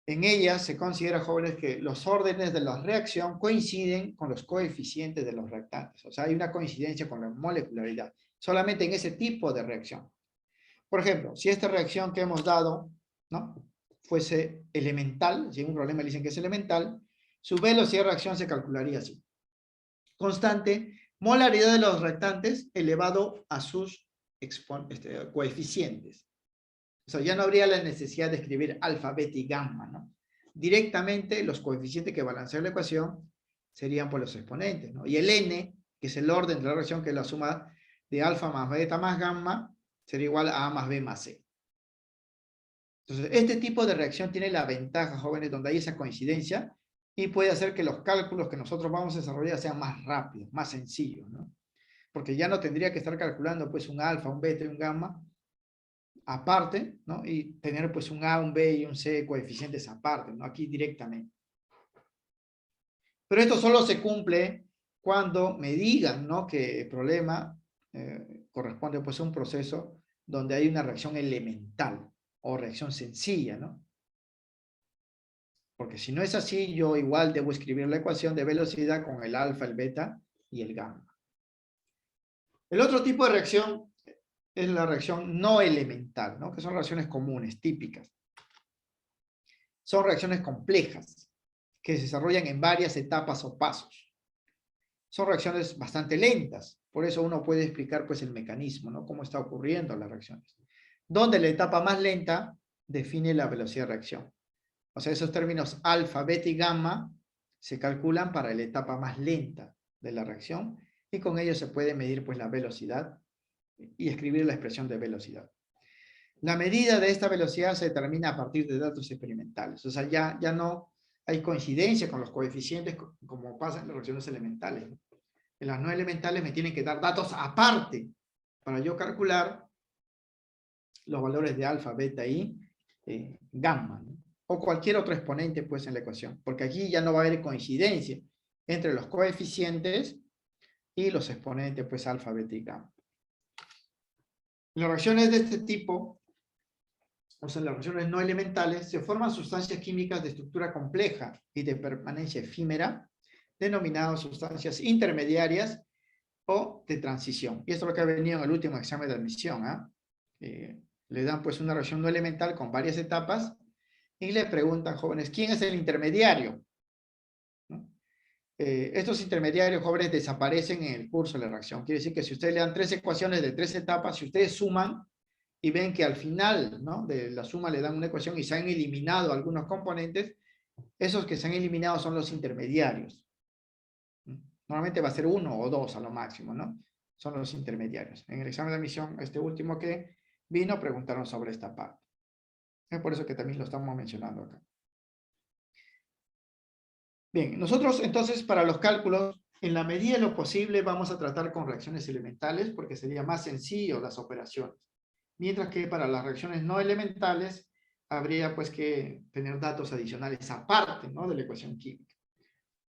en ellas se considera, jóvenes, que los órdenes de la reacción coinciden con los coeficientes de los reactantes. O sea, hay una coincidencia con la molecularidad, solamente en ese tipo de reacción. Por ejemplo, si esta reacción que hemos dado, ¿no?, fuese elemental, si en un problema le dicen que es elemental, su velocidad de reacción se calcularía así. Constante, molaridad de los reactantes elevado a sus coeficientes. O sea, ya no habría la necesidad de escribir alfa, beta y gamma, ¿no? Directamente los coeficientes que balancean la ecuación serían por los exponentes, ¿no? Y el n, que es el orden de la reacción, que es la suma de alfa más beta más gamma, sería igual a más b más c. Entonces, este tipo de reacción tiene la ventaja, jóvenes, donde hay esa coincidencia y puede hacer que los cálculos que nosotros vamos a desarrollar sean más rápidos, más sencillos, ¿no? Porque ya no tendría que estar calculando pues un alfa, un beta y un gamma aparte, ¿no? Y tener pues un A, un B y un C coeficientes aparte, ¿no? Aquí directamente. Pero esto solo se cumple cuando me digan, ¿no?, que el problema corresponde pues a un proceso donde hay una reacción elemental o reacción sencilla, ¿no? Porque si no es así, yo igual debo escribir la ecuación de velocidad con el alfa, el beta y el gamma. El otro tipo de reacción es la reacción no elemental, ¿no?, que son reacciones comunes, típicas. Son reacciones complejas que se desarrollan en varias etapas o pasos. Son reacciones bastante lentas, por eso uno puede explicar pues el mecanismo, ¿no?, cómo está ocurriendo las reacciones. Donde la etapa más lenta define la velocidad de reacción. O sea, esos términos alfa, beta y gamma se calculan para la etapa más lenta de la reacción y con ello se puede medir pues la velocidad y escribir la expresión de velocidad. La medida de esta velocidad se determina a partir de datos experimentales. O sea, ya no hay coincidencia con los coeficientes como pasa en las reacciones elementales. En las no elementales me tienen que dar datos aparte para yo calcular los valores de alfa, beta y gamma, ¿no?, o cualquier otro exponente pues en la ecuación, porque aquí ya no va a haber coincidencia entre los coeficientes y los exponentes pues alfa, beta y gamma. En las reacciones de este tipo, o sea, en las reacciones no elementales, se forman sustancias químicas de estructura compleja y de permanencia efímera, denominadas sustancias intermediarias o de transición. Y esto es lo que ha venido en el último examen de admisión, ¿eh? Le dan pues una reacción no elemental con varias etapas y le preguntan, jóvenes, ¿quién es el intermediario?, ¿no? Estos intermediarios, jóvenes, desaparecen en el curso de la reacción. Quiere decir que si ustedes le dan 3 ecuaciones de 3 etapas, si ustedes suman y ven que al final, ¿no?, de la suma le dan una ecuación y se han eliminado algunos componentes, esos que se han eliminado son los intermediarios. Normalmente va a ser 1 o 2 a lo máximo, ¿no? Son los intermediarios. En el examen de admisión, este último que vino, preguntaron sobre esta parte. Es por eso que también lo estamos mencionando acá. Bien, nosotros entonces para los cálculos, en la medida de lo posible, vamos a tratar con reacciones elementales porque sería más sencillo las operaciones. Mientras que para las reacciones no elementales, habría pues que tener datos adicionales aparte, ¿no?, de la ecuación química.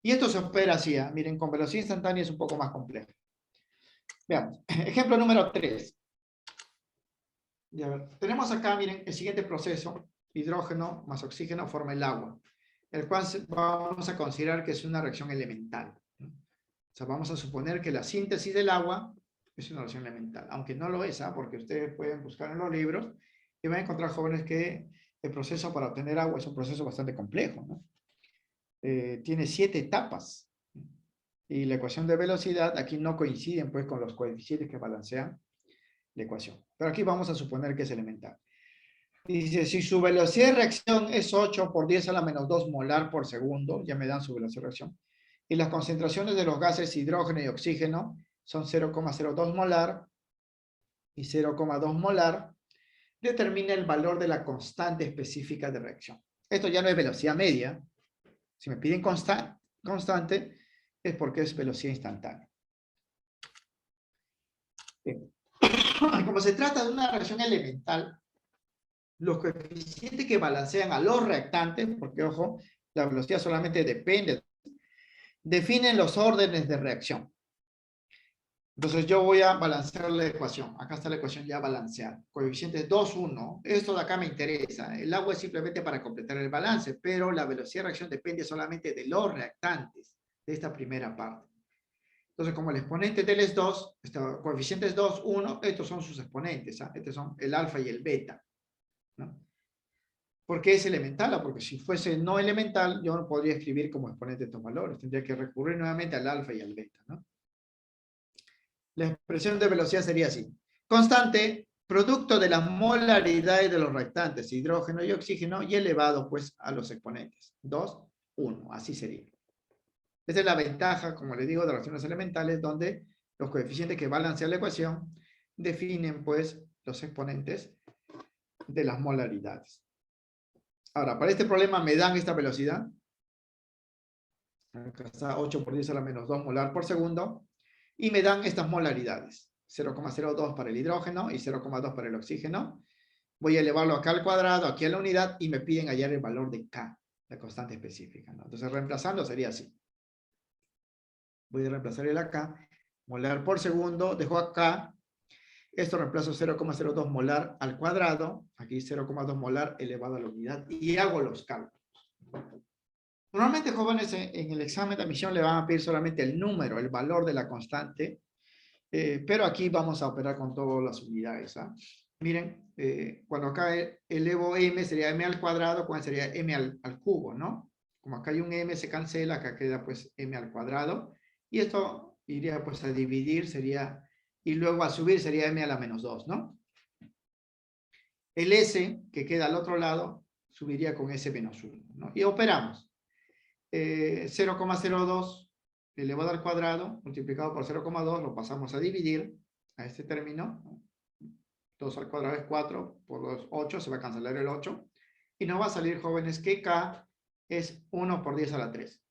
Y esto se opera así, ¿eh? Miren, con velocidad instantánea es un poco más complejo. Veamos, ejemplo número 3. Ya, tenemos acá, miren, el siguiente proceso, hidrógeno más oxígeno forma el agua, el cual vamos a considerar que es una reacción elemental, ¿no? O sea, vamos a suponer que la síntesis del agua es una reacción elemental, aunque no lo es, porque ustedes pueden buscar en los libros y van a encontrar, jóvenes, que el proceso para obtener agua es un proceso bastante complejo, ¿no? Tiene 7 etapas y la ecuación de velocidad aquí no coinciden pues con los coeficientes que balancean la ecuación. Pero aquí vamos a suponer que es elemental. Dice, si su velocidad de reacción es 8 por 10 a la menos 2 molar por segundo, ya me dan su velocidad de reacción, y las concentraciones de los gases hidrógeno y oxígeno son 0,02 molar y 0,2 molar, determina el valor de la constante específica de reacción. Esto ya no es velocidad media. Si me piden constante, es porque es velocidad instantánea. Bien. Como se trata de una reacción elemental, los coeficientes que balancean a los reactantes, porque ojo, la velocidad solamente depende, definen los órdenes de reacción. Entonces yo voy a balancear la ecuación. Acá está la ecuación ya balanceada. Coeficientes 2, 1. Esto de acá me interesa. El agua es simplemente para completar el balance, pero la velocidad de reacción depende solamente de los reactantes, de esta primera parte. Entonces, como el exponente del es 2, coeficientes 2, 1, estos son sus exponentes. Estos son el alfa y el beta, ¿no? ¿Por qué es elemental? Porque si fuese no elemental, yo no podría escribir como exponente estos valores. Tendría que recurrir nuevamente al alfa y al beta, ¿no? La expresión de velocidad sería así. Constante, producto de las molaridades de los reactantes, hidrógeno y oxígeno, y elevado pues a los exponentes. 2, 1, así sería. Esa es la ventaja, como les digo, de reacciones elementales, donde los coeficientes que balancean la ecuación definen pues los exponentes de las molaridades. Ahora, para este problema me dan esta velocidad. Acá está 8 por 10 a la menos 2 molar por segundo. Y me dan estas molaridades. 0,02 para el hidrógeno y 0,2 para el oxígeno. Voy a elevarlo acá al cuadrado, aquí a la unidad, y me piden hallar el valor de K, la constante específica, ¿no? Entonces, reemplazando sería así. Voy a reemplazar el acá. Molar por segundo, dejo acá. Esto reemplazo 0,02 molar al cuadrado. Aquí 0,2 molar elevado a la unidad. Y hago los cálculos. Normalmente, jóvenes, en el examen de admisión le van a pedir solamente el número, el valor de la constante. Pero aquí vamos a operar con todas las unidades. Miren, cuando acá elevo m sería m al cuadrado, ¿cuál sería m al cubo, ¿no? Como acá hay un m, se cancela, acá queda pues m al cuadrado. Y esto iría pues a dividir, sería, y luego a subir sería m a la menos 2, ¿no? El s, que queda al otro lado, subiría con s menos 1, ¿no? Y operamos. 0,02 elevado al cuadrado multiplicado por 0,2 lo pasamos a dividir a este término. 2 al cuadrado es 4, por 2, 8, se va a cancelar el 8. Y nos va a salir, jóvenes, que K es 1 por 10 a la 3.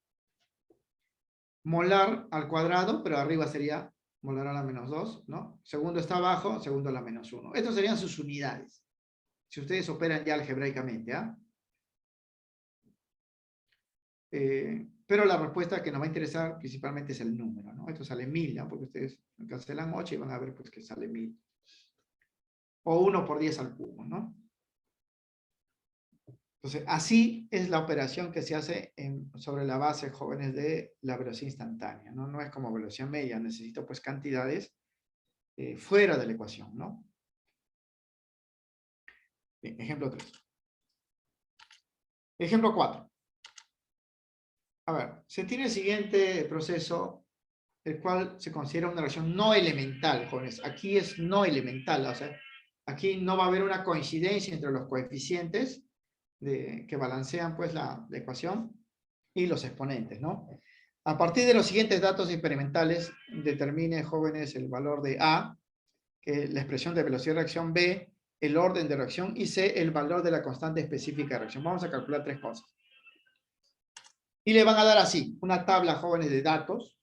Molar al cuadrado, pero arriba sería molar a la menos 2, ¿no? Segundo está abajo, segundo a la menos 1. Estos serían sus unidades. Si ustedes operan ya algebraicamente, ¿ah? Pero la respuesta que nos va a interesar principalmente es el número, ¿no? Esto sale 1000, ¿no? Porque ustedes cancelan 8 y van a ver pues que sale 1000. O 1 por 10 al cubo, ¿no? Entonces, así es la operación que se hace sobre la base, jóvenes, de la velocidad instantánea, ¿no? No es como velocidad media, necesito pues cantidades fuera de la ecuación, ¿no? Bien, ejemplo 3. Ejemplo 4. A ver, se tiene el siguiente proceso, el cual se considera una reacción no elemental, jóvenes. Aquí es no elemental, o sea, aquí no va a haber una coincidencia entre los coeficientes que balancean pues la ecuación y los exponentes, ¿no? A partir de los siguientes datos experimentales, determine, jóvenes, el valor de A, que es la expresión de velocidad de reacción, B, el orden de reacción, y C, el valor de la constante específica de reacción. Vamos a calcular 3 cosas. Y le van a dar así, una tabla, jóvenes, de datos,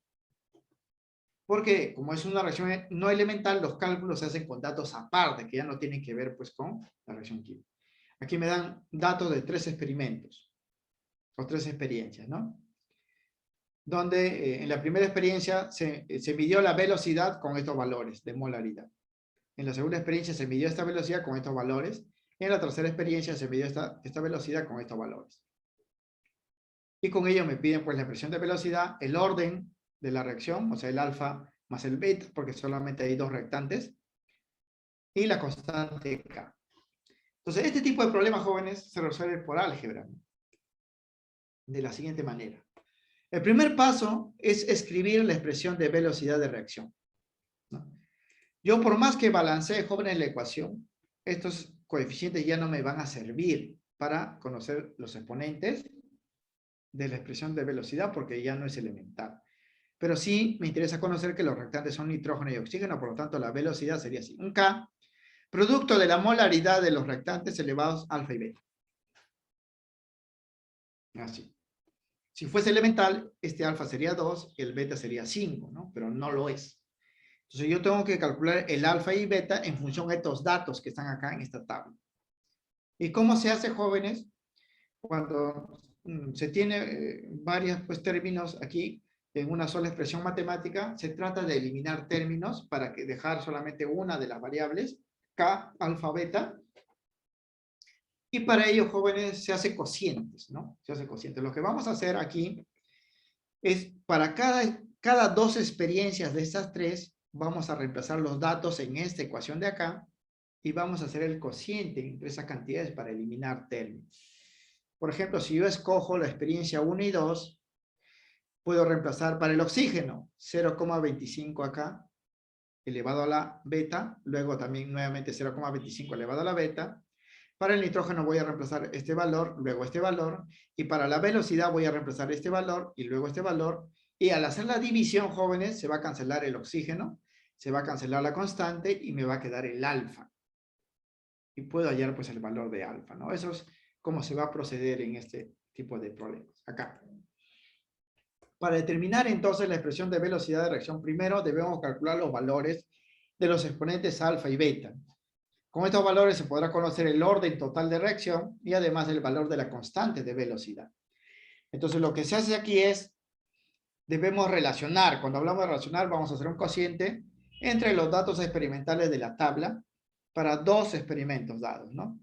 porque como es una reacción no elemental, los cálculos se hacen con datos aparte, que ya no tienen que ver pues con la reacción química. Aquí me dan datos de 3 experimentos, o 3 experiencias, ¿no? Donde en la primera experiencia se midió la velocidad con estos valores de molaridad. En la segunda experiencia se midió esta velocidad con estos valores. Y en la tercera experiencia se midió esta velocidad con estos valores. Y con ello me piden pues la expresión de velocidad, el orden de la reacción, o sea, el alfa más el beta, porque solamente hay 2 reactantes, y la constante K. Entonces, este tipo de problemas, jóvenes, se resuelve por álgebra, ¿no? De la siguiente manera. El primer paso es escribir la expresión de velocidad de reacción, ¿no? Yo, por más que balancee, jóvenes, la ecuación, estos coeficientes ya no me van a servir para conocer los exponentes de la expresión de velocidad porque ya no es elemental. Pero sí me interesa conocer que los reactantes son nitrógeno y oxígeno, por lo tanto la velocidad sería así. Un K, producto de la molaridad de los reactantes elevados alfa y beta. Así. Si fuese elemental, este alfa sería 2 y el beta sería 5, ¿no? Pero no lo es. Entonces yo tengo que calcular el alfa y beta en función de estos datos que están acá en esta tabla. ¿Y cómo se hace, jóvenes? Cuando se tiene varios pues, términos aquí en una sola expresión matemática, se trata de eliminar términos para que dejar solamente una de las variables, K, alfa, beta. Y para ello, jóvenes, se hace cocientes, ¿no? Se hace cocientes. Lo que vamos a hacer aquí es para cada dos experiencias de estas tres, vamos a reemplazar los datos en esta ecuación de acá y vamos a hacer el cociente entre esas cantidades para eliminar términos. Por ejemplo, si yo escojo la experiencia 1 y 2, puedo reemplazar para el oxígeno 0,25 acá, elevado a la beta, luego también nuevamente 0,25 elevado a la beta. Para el nitrógeno voy a reemplazar este valor, luego este valor, y para la velocidad voy a reemplazar este valor y luego este valor, y al hacer la división, jóvenes, se va a cancelar el oxígeno, se va a cancelar la constante y me va a quedar el alfa. Y puedo hallar pues el valor de alfa, ¿no? Eso es cómo se va a proceder en este tipo de problemas. Acá. Para determinar entonces la expresión de velocidad de reacción, primero debemos calcular los valores de los exponentes alfa y beta. Con estos valores se podrá conocer el orden total de reacción y además el valor de la constante de velocidad. Entonces lo que se hace aquí es, debemos relacionar, cuando hablamos de relacionar vamos a hacer un cociente entre los datos experimentales de la tabla para dos experimentos dados, ¿no?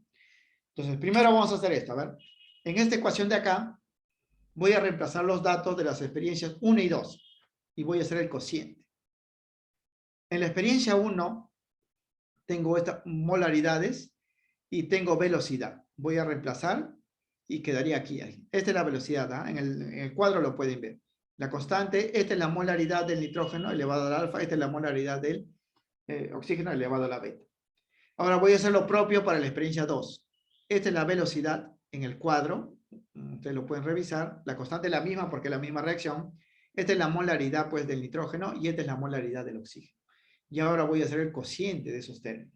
Entonces primero vamos a hacer esto, a ver, en esta ecuación de acá voy a reemplazar los datos de las experiencias 1 y 2 y voy a hacer el cociente. En la experiencia 1 tengo estas molaridades y tengo velocidad. Voy a reemplazar y quedaría aquí. Esta es la velocidad, ¿eh? En el cuadro lo pueden ver. La constante, esta es la molaridad del nitrógeno elevado al alfa, esta es la molaridad del oxígeno elevado a la beta. Ahora voy a hacer lo propio para la experiencia 2. Esta es la velocidad en el cuadro, ustedes lo pueden revisar. La constante es la misma porque es la misma reacción. Esta es la molaridad pues, del nitrógeno y esta es la molaridad del oxígeno. Y ahora voy a hacer el cociente de esos términos.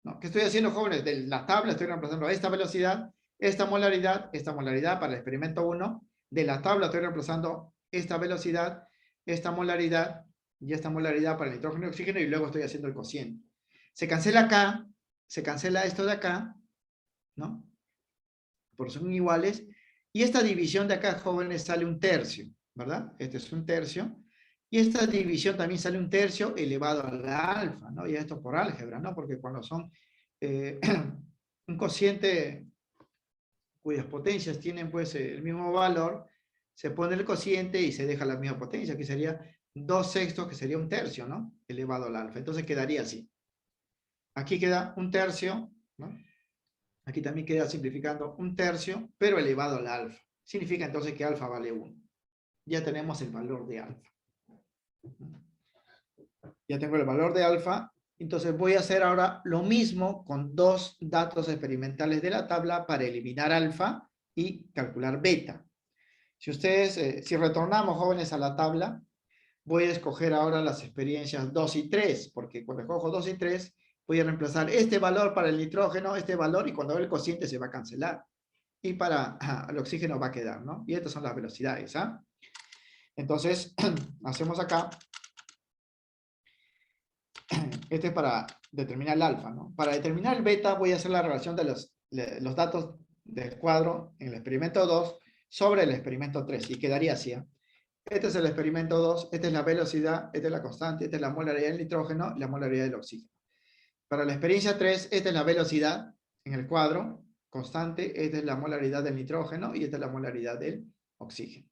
¿No? ¿Qué estoy haciendo, jóvenes? De la tabla estoy reemplazando esta velocidad, esta molaridad para el experimento 1. De la tabla estoy reemplazando esta velocidad, esta molaridad y esta molaridad para el nitrógeno y oxígeno y luego estoy haciendo el cociente. Se cancela acá, se cancela esto de acá, ¿no? Por son iguales. Y esta división de acá, jóvenes, sale un tercio, ¿verdad? Este es un tercio. Y esta división también sale un tercio elevado a la alfa, ¿no? Y esto por álgebra, ¿no? Porque cuando son un cociente cuyas potencias tienen pues el mismo valor, se pone el cociente y se deja la misma potencia, que sería 2/6, que sería un tercio, ¿no? Elevado al alfa. Entonces quedaría así. Aquí queda un tercio, ¿no? Aquí también queda simplificando un tercio, pero elevado al alfa. Significa entonces que alfa vale 1. Ya tenemos el valor de alfa. Ya tengo el valor de alfa. Entonces voy a hacer ahora lo mismo con dos datos experimentales de la tabla para eliminar alfa y calcular beta. Si ustedes, si retornamos, jóvenes, a la tabla, voy a escoger ahora las experiencias 2 y 3, porque cuando escojo 2 y 3, voy a reemplazar este valor para el nitrógeno, este valor, y cuando vea el cociente se va a cancelar. Y para el oxígeno va a quedar, ¿no? Y estas son las velocidades, ¿ah? Entonces, hacemos acá. Este es para determinar el alfa, ¿no? Para determinar el beta voy a hacer la relación de los datos del cuadro en el experimento 2 sobre el experimento 3 y quedaría así, ¿eh? Este es el experimento 2, esta es la velocidad, esta es la constante, esta es la molaridad del nitrógeno y la molaridad del oxígeno. Para la experiencia 3, esta es la velocidad en el cuadro, constante, esta es la molaridad del nitrógeno y esta es la molaridad del oxígeno.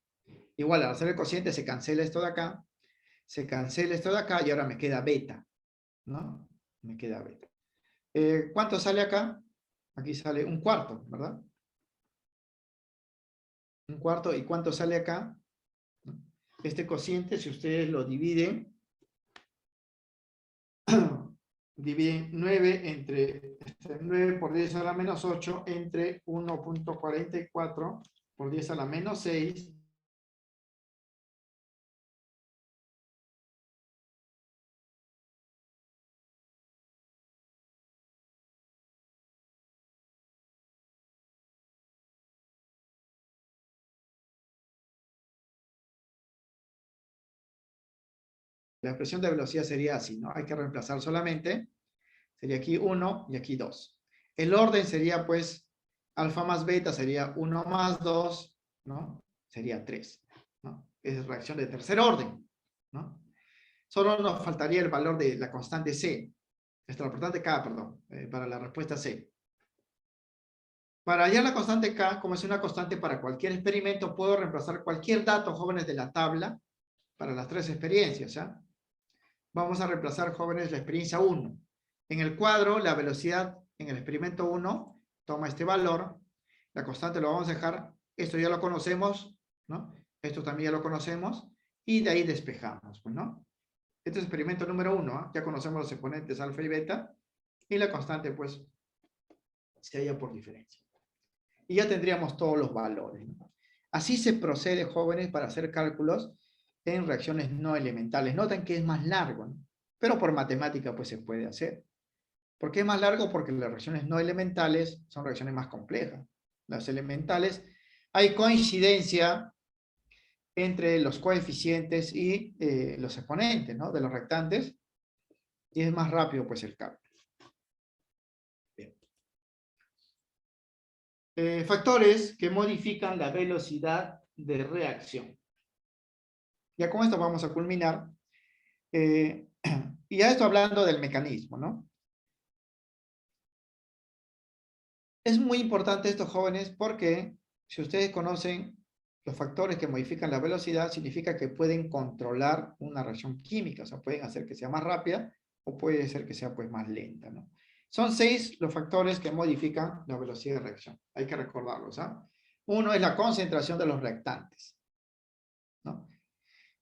Igual, al hacer el cociente se cancela esto de acá, se cancela esto de acá y ahora me queda beta, ¿no? Me queda beta. ¿Cuánto sale acá? Aquí sale un cuarto, ¿verdad? Un cuarto. ¿Y cuánto sale acá? Este cociente, si ustedes lo dividen, dividen 9 entre 9 por 10 a la menos 8 entre 1.44 por 10 a la menos 6. La expresión de velocidad sería así, ¿no? Hay que reemplazar solamente. Sería aquí 1 y aquí 2. El orden sería, pues, alfa más beta sería 1 más 2, ¿no? Sería 3, ¿no? Es reacción de tercer orden, ¿no? Solo nos faltaría el valor de la constante C, la constante K, perdón, para la respuesta C. Para hallar la constante K, como es una constante para cualquier experimento, puedo reemplazar cualquier dato, jóvenes, de la tabla para las tres experiencias, ¿ya? Vamos a reemplazar, jóvenes, la experiencia 1. En el cuadro, la velocidad en el experimento 1 toma este valor. La constante lo vamos a dejar. Esto ya lo conocemos, ¿no? Esto también ya lo conocemos. Y de ahí despejamos, pues, ¿no? Este es experimento número 1. ¿Eh? Ya conocemos los exponentes alfa y beta. Y la constante, pues, se halla por diferencia. Y ya tendríamos todos los valores, ¿no? Así se procede, jóvenes, para hacer cálculos en reacciones no elementales. Noten que es más largo, ¿no? Pero por matemática pues se puede hacer. ¿Por qué es más largo? Porque las reacciones no elementales son reacciones más complejas. Las elementales hay coincidencia entre los coeficientes y los exponentes, ¿no? De los rectantes, y es más rápido pues el cálculo. Bien. Factores que modifican la velocidad de reacción. Ya con esto vamos a culminar. Y ya esto hablando del mecanismo, ¿no? Es muy importante esto, jóvenes, porque si ustedes conocen los factores que modifican la velocidad, significa que pueden controlar una reacción química, o sea, pueden hacer que sea más rápida o puede ser que sea pues más lenta, ¿no? Son 6 los factores que modifican la velocidad de reacción. Hay que recordarlos, ¿ah? Uno es la concentración de los reactantes, ¿no?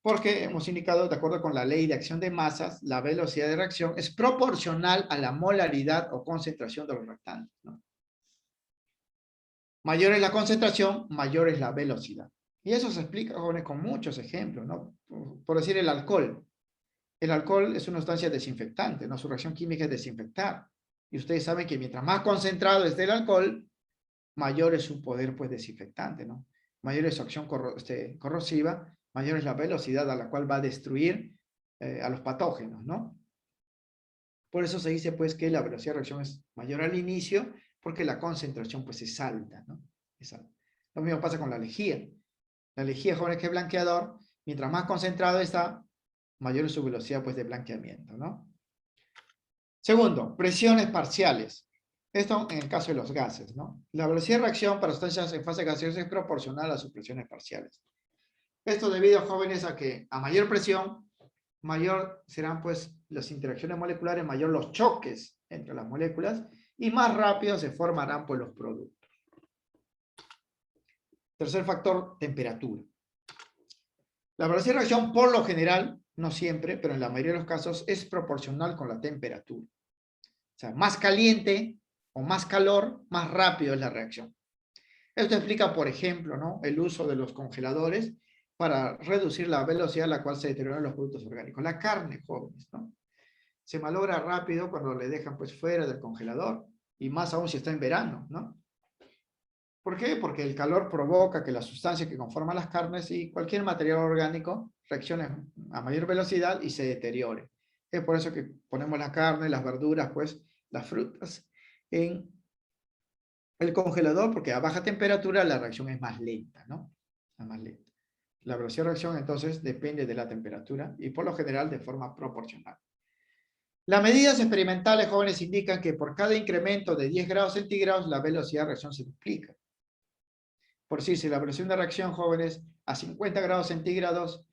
Porque hemos indicado, de acuerdo con la ley de acción de masas, la velocidad de reacción es proporcional a la molaridad o concentración de los reactantes, ¿no? Mayor es la concentración, mayor es la velocidad. Y eso se explica, jóvenes, con muchos ejemplos, ¿no? Por decir el alcohol. El alcohol es una sustancia desinfectante, ¿no? Su reacción química es desinfectar. Y ustedes saben que mientras más concentrado esté el alcohol, mayor es su poder, pues, desinfectante, ¿no? Mayor es su acción corrosiva, mayor es la velocidad a la cual va a destruir a los patógenos, ¿no? Por eso se dice, pues, que la velocidad de reacción es mayor al inicio, porque la concentración, pues, es alta, ¿no? Es alta. Lo mismo pasa con la lejía. La lejía, jóvenes, que es blanqueador, mientras más concentrado está, mayor es su velocidad, pues, de blanqueamiento, ¿no? Segundo, presiones parciales. Esto en el caso de los gases, ¿no? La velocidad de reacción para sustancias en fase gaseosa es proporcional a sus presiones parciales. Esto debido, jóvenes, a que a mayor presión, mayor serán pues las interacciones moleculares, mayor los choques entre las moléculas y más rápido se formarán pues los productos. Tercer factor, temperatura. La velocidad de reacción por lo general, no siempre, pero en la mayoría de los casos es proporcional con la temperatura. O sea, más caliente o más calor, más rápido es la reacción. Esto explica, por ejemplo, ¿no? El uso de los congeladores para reducir la velocidad a la cual se deterioran los productos orgánicos. La carne, jóvenes, ¿no? Se malogra rápido cuando le dejan pues fuera del congelador, y más aún si está en verano, ¿no? ¿Por qué? Porque el calor provoca que las sustancias que conforman las carnes y cualquier material orgánico reaccionen a mayor velocidad y se deteriore. Es por eso que ponemos la carne, las verduras, pues las frutas en el congelador, porque a baja temperatura la reacción es más lenta, ¿no? Es más lenta. La velocidad de reacción entonces depende de la temperatura y por lo general de forma proporcional. Las medidas experimentales, jóvenes, indican que por cada incremento de 10 grados centígrados la velocidad de reacción se duplica. Por decir, si la velocidad de reacción, jóvenes, a 50 grados centígrados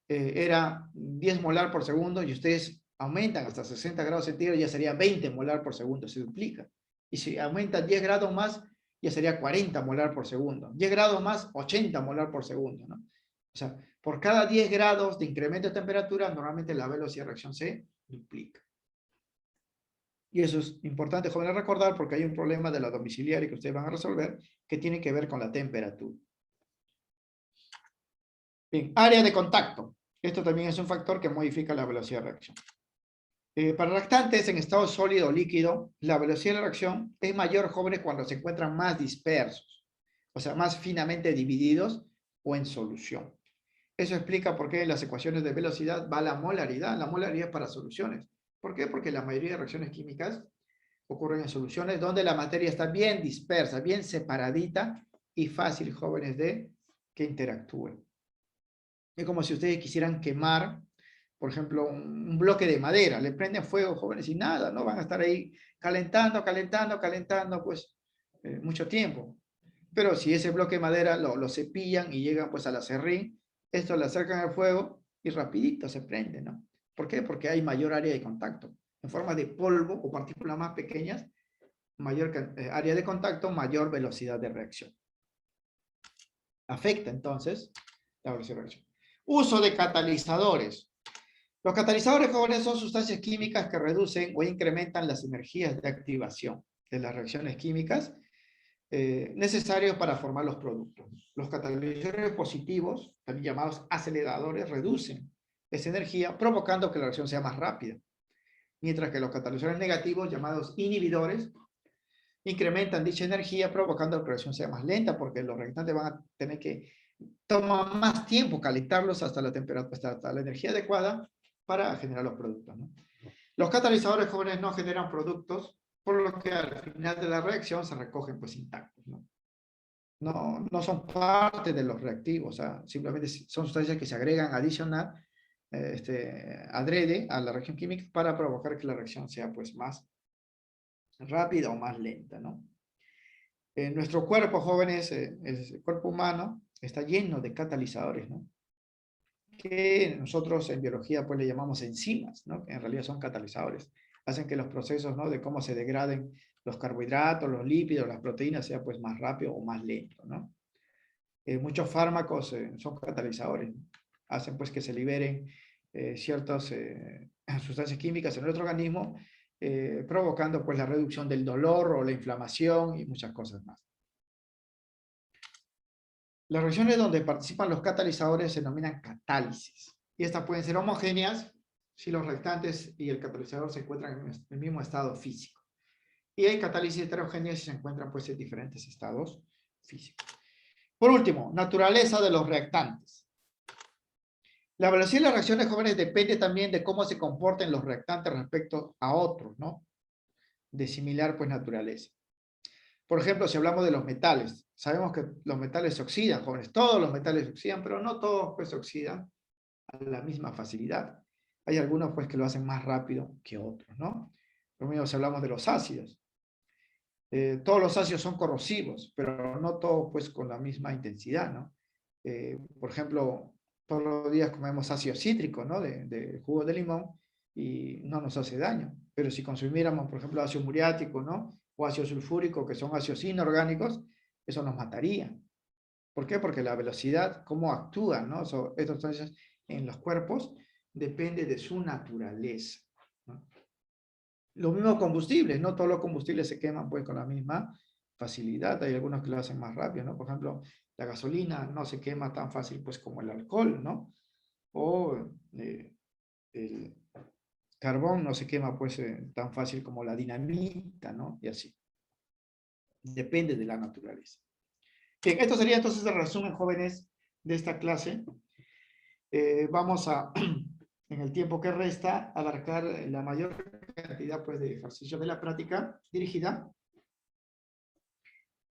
era 10 molar por segundo y ustedes aumentan hasta 60 grados centígrados, ya sería 20 molar por segundo, se duplica. Y si aumenta 10 grados más, ya sería 40 molar por segundo. 10 grados más, 80 molar por segundo, ¿no? O sea, por cada 10 grados de incremento de temperatura, normalmente la velocidad de reacción se duplica. Y eso es importante, jóvenes, recordar, porque hay un problema de la domiciliaria que ustedes van a resolver que tiene que ver con la temperatura. Bien, área de contacto. Esto también es un factor que modifica la velocidad de reacción. Para reactantes en estado sólido o líquido, la velocidad de reacción es mayor, jóvenes, cuando se encuentran más dispersos, o sea, más finamente divididos o en solución. Eso explica por qué en las ecuaciones de velocidad va la molaridad. La molaridad es para soluciones. ¿Por qué? Porque la mayoría de reacciones químicas ocurren en soluciones donde la materia está bien dispersa, bien separadita y fácil, jóvenes, de que interactúen. Es como si ustedes quisieran quemar, por ejemplo, un bloque de madera. Le prenden fuego, jóvenes, y nada, no van a estar ahí calentando, calentando, calentando, pues mucho tiempo. Pero si ese bloque de madera lo cepillan y llegan pues al aserrín, esto le acercan al fuego y rapidito se prende, ¿no? ¿Por qué? Porque hay mayor área de contacto. En forma de polvo o partículas más pequeñas, mayor área de contacto, mayor velocidad de reacción. Afecta entonces la velocidad de reacción. Uso de catalizadores. Los catalizadores, jóvenes, son sustancias químicas que reducen o incrementan las energías de activación de las reacciones químicas necesarios para formar los productos. Los catalizadores positivos, también llamados aceleradores, reducen esa energía, provocando que la reacción sea más rápida. Mientras que los catalizadores negativos, llamados inhibidores, incrementan dicha energía, provocando que la reacción sea más lenta, porque los reactantes van a tener que tomar más tiempo calentarlos hasta la temperatura, hasta la energía adecuada para generar los productos, ¿no? Los catalizadores, jóvenes, no generan productos, por lo que al final de la reacción se recogen pues intactos, ¿no? No son parte de los reactivos, o sea, simplemente son sustancias que se agregan adicional, adrede a la reacción química para provocar que la reacción sea pues más rápida o más lenta, ¿no? Nuestro cuerpo, jóvenes, el cuerpo humano, está lleno de catalizadores, ¿no? Que nosotros en biología pues le llamamos enzimas, ¿no? Que en realidad son catalizadores. Hacen que los procesos, ¿no?, de cómo se degraden los carbohidratos, los lípidos, las proteínas, sea pues más rápido o más lento, ¿no? Muchos fármacos son catalizadores, ¿no? Hacen pues que se liberen ciertas sustancias químicas en nuestro organismo, provocando pues la reducción del dolor o la inflamación y muchas cosas más. Las reacciones donde participan los catalizadores se denominan catálisis. Y estas pueden ser homogéneas si los reactantes y el catalizador se encuentran en el mismo estado físico. Y hay catálisis heterogéneas si se encuentran pues en diferentes estados físicos. Por último, naturaleza de los reactantes. La velocidad de las reacciones, jóvenes, depende también de cómo se comporten los reactantes respecto a otros, ¿no?, de similar pues naturaleza. Por ejemplo, si hablamos de los metales, sabemos que los metales se oxidan, jóvenes, todos los metales se oxidan, pero no todos pues se oxidan a la misma facilidad. Hay algunos pues que lo hacen más rápido que otros, ¿no? Por ejemplo, si hablamos de los ácidos, todos los ácidos son corrosivos, pero no todos pues con la misma intensidad, ¿no? Por ejemplo, todos los días comemos ácido cítrico, ¿no?, de jugo de limón, y no nos hace daño. Pero si consumiéramos, por ejemplo, ácido muriático, ¿no?, o ácido sulfúrico, que son ácidos inorgánicos, eso nos mataría. ¿Por qué? Porque la velocidad, cómo actúan, ¿no?, estas sustancias en los cuerpos, depende de su naturaleza, ¿no? Los mismos combustibles, no todos los combustibles se queman pues con la misma facilidad. Hay algunos que lo hacen más rápido, ¿no? Por ejemplo, la gasolina no se quema tan fácil pues como el alcohol, ¿no? O el carbón no se quema pues tan fácil como la dinamita, ¿no? Y así. Depende de la naturaleza. Bien, esto sería entonces el resumen, jóvenes, de esta clase. Vamos a, en el tiempo que resta, abarcar la mayor cantidad pues, de ejercicios de la práctica dirigida.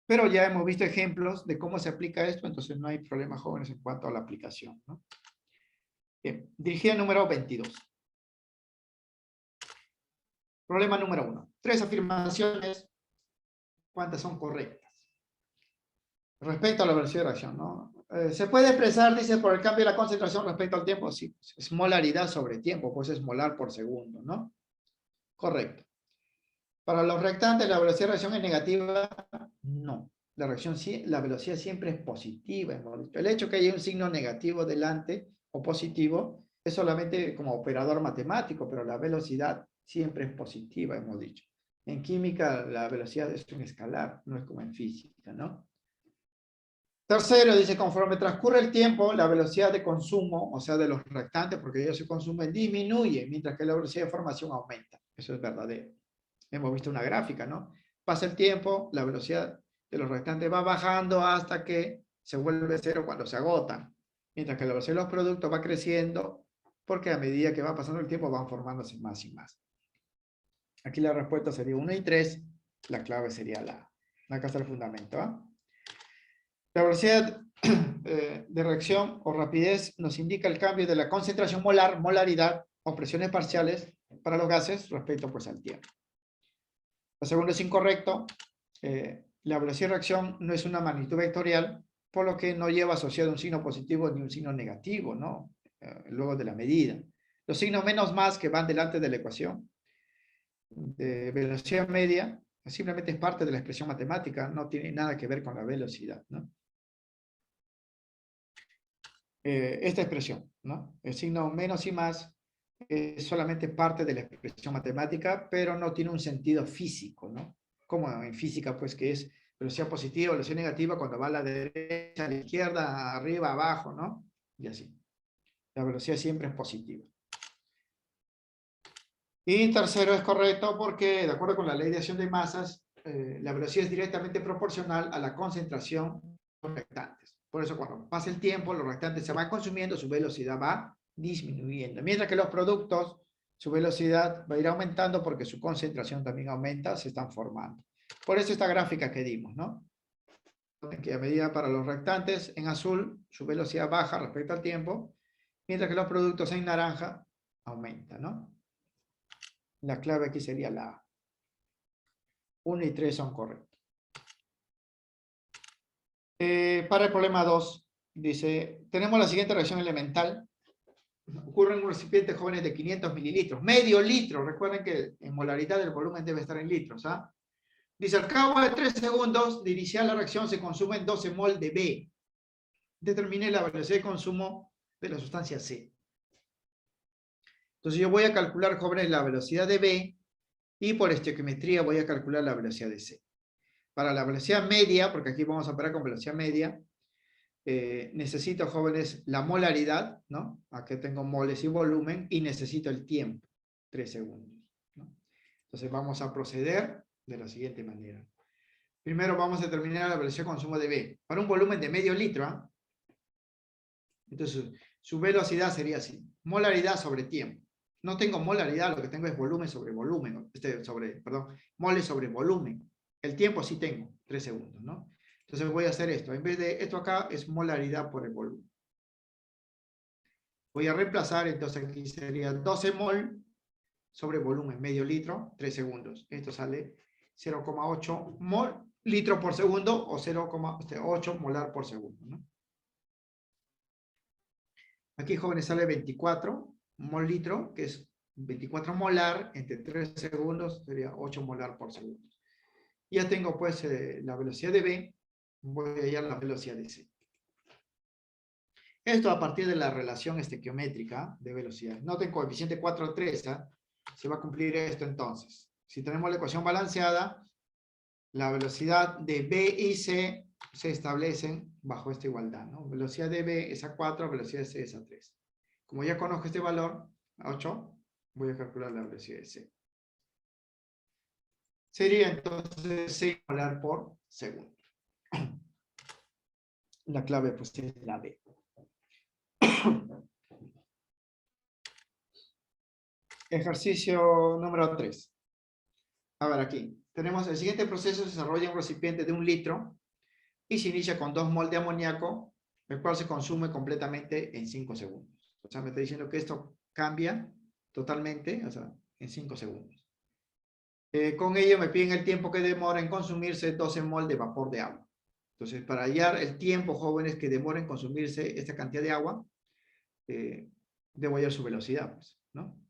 Pero ya hemos visto ejemplos de cómo se aplica esto, entonces no hay problema, jóvenes, en cuanto a la aplicación, ¿no? Bien, dirigida número 22. Problema número 1. 3 afirmaciones, ¿cuántas son correctas? Respecto a la velocidad de reacción, ¿no? Se puede expresar, dice, por el cambio de la concentración respecto al tiempo. Sí, es molaridad sobre tiempo, pues es molar por segundo, ¿no? Correcto. Para los reactantes, ¿la velocidad de reacción es negativa? No. La velocidad siempre es positiva. El hecho que haya un signo negativo delante o positivo es solamente como operador matemático, pero la velocidad siempre es positiva, hemos dicho. En química, la velocidad es un escalar, no es como en física, ¿no? Tercero, dice, conforme transcurre el tiempo, la velocidad de consumo, o sea, de los reactantes, porque ellos se consumen, disminuye, mientras que la velocidad de formación aumenta. Eso es verdadero. Hemos visto una gráfica, ¿no? Pasa el tiempo, la velocidad de los reactantes va bajando hasta que se vuelve cero cuando se agotan, mientras que la velocidad de los productos va creciendo, porque a medida que va pasando el tiempo van formándose más y más. Aquí la respuesta sería 1 y 3, la clave sería la casa del fundamento, ¿eh? La velocidad de reacción o rapidez nos indica el cambio de la concentración molar, molaridad o presiones parciales para los gases respecto pues al tiempo. La segunda es incorrecto. La velocidad de reacción no es una magnitud vectorial, por lo que no lleva asociado un signo positivo ni un signo negativo, ¿no? Luego de la medida. Los signos menos más que van delante de la ecuación de velocidad media simplemente es parte de la expresión matemática, no tiene nada que ver con la velocidad, ¿no? Esta expresión, ¿no? El signo menos y más es solamente parte de la expresión matemática, pero no tiene un sentido físico, ¿no? Como en física, pues, que es velocidad positiva, velocidad negativa, cuando va a la derecha, a la izquierda, arriba, abajo, ¿no? Y así. La velocidad siempre es positiva. Y tercero es correcto porque, de acuerdo con la ley de acción de masas, la velocidad es directamente proporcional a la concentración de los reactantes. Por eso, cuando pasa el tiempo, los reactantes se van consumiendo, su velocidad va disminuyendo. Mientras que los productos, su velocidad va a ir aumentando porque su concentración también aumenta, se están formando. Por eso esta gráfica que dimos, ¿no? Que a medida para los reactantes, en azul, su velocidad baja respecto al tiempo, mientras que los productos en naranja aumentan, ¿no? La clave aquí sería la A. 1 y 3 son correctos. Para el problema 2, dice, tenemos la siguiente reacción elemental. Ocurre en un recipiente jóvenes de 500 mililitros, medio litro. Recuerden que en molaridad el volumen debe estar en litros, ¿ah? Dice, al cabo de 3 segundos de iniciar la reacción se consumen 12 mol de B. Determine la velocidad de consumo de la sustancia C. Entonces yo voy a calcular, jóvenes, la velocidad de B y por estequiometría voy a calcular la velocidad de C. Para la velocidad media, porque aquí vamos a operar con velocidad media, necesito, jóvenes, la molaridad, ¿no? Aquí tengo moles y volumen, y necesito el tiempo, 3 segundos, ¿no? Entonces vamos a proceder de la siguiente manera. Primero vamos a determinar la velocidad de consumo de B. Para un volumen de medio litro, ¿eh? Entonces su velocidad sería así, molaridad sobre tiempo. No tengo molaridad, lo que tengo es volumen sobre volumen, moles sobre volumen. El tiempo sí tengo, 3 segundos, ¿no? Entonces voy a hacer esto. En vez de esto acá es molaridad por el volumen. Voy a reemplazar, entonces aquí sería 12 mol sobre volumen, medio litro, 3 segundos. Esto sale 0,8 mol litro por segundo o 0,8 molar por segundo, ¿no? Aquí, jóvenes, sale 24 mol litro, que es 24 molar entre 3 segundos, sería 8 molar por segundo. Ya tengo pues la velocidad de B, voy a hallar la velocidad de C. Esto a partir de la relación estequiométrica de velocidad. Noten coeficiente 4 a 3, ¿eh? Se va a cumplir esto entonces. Si tenemos la ecuación balanceada, la velocidad de B y C se establecen bajo esta igualdad, ¿no? Velocidad de B es a 4, velocidad de C es a 3. Como ya conozco este valor, 8, voy a calcular la velocidad de C. Sería entonces 6 molar por segundo. La clave pues es la B. Ejercicio número 3. A ver, aquí. Tenemos el siguiente proceso: se desarrolla en un recipiente de 1 litro y se inicia con 2 mol de amoníaco, el cual se consume completamente en 5 segundos. O sea, me está diciendo que esto cambia totalmente, o sea, en 5 segundos. Con ello me piden el tiempo que demora en consumirse 12 mol de vapor de agua. Entonces, para hallar el tiempo, jóvenes, que demora en consumirse esta cantidad de agua, debo hallar su velocidad, pues, ¿no?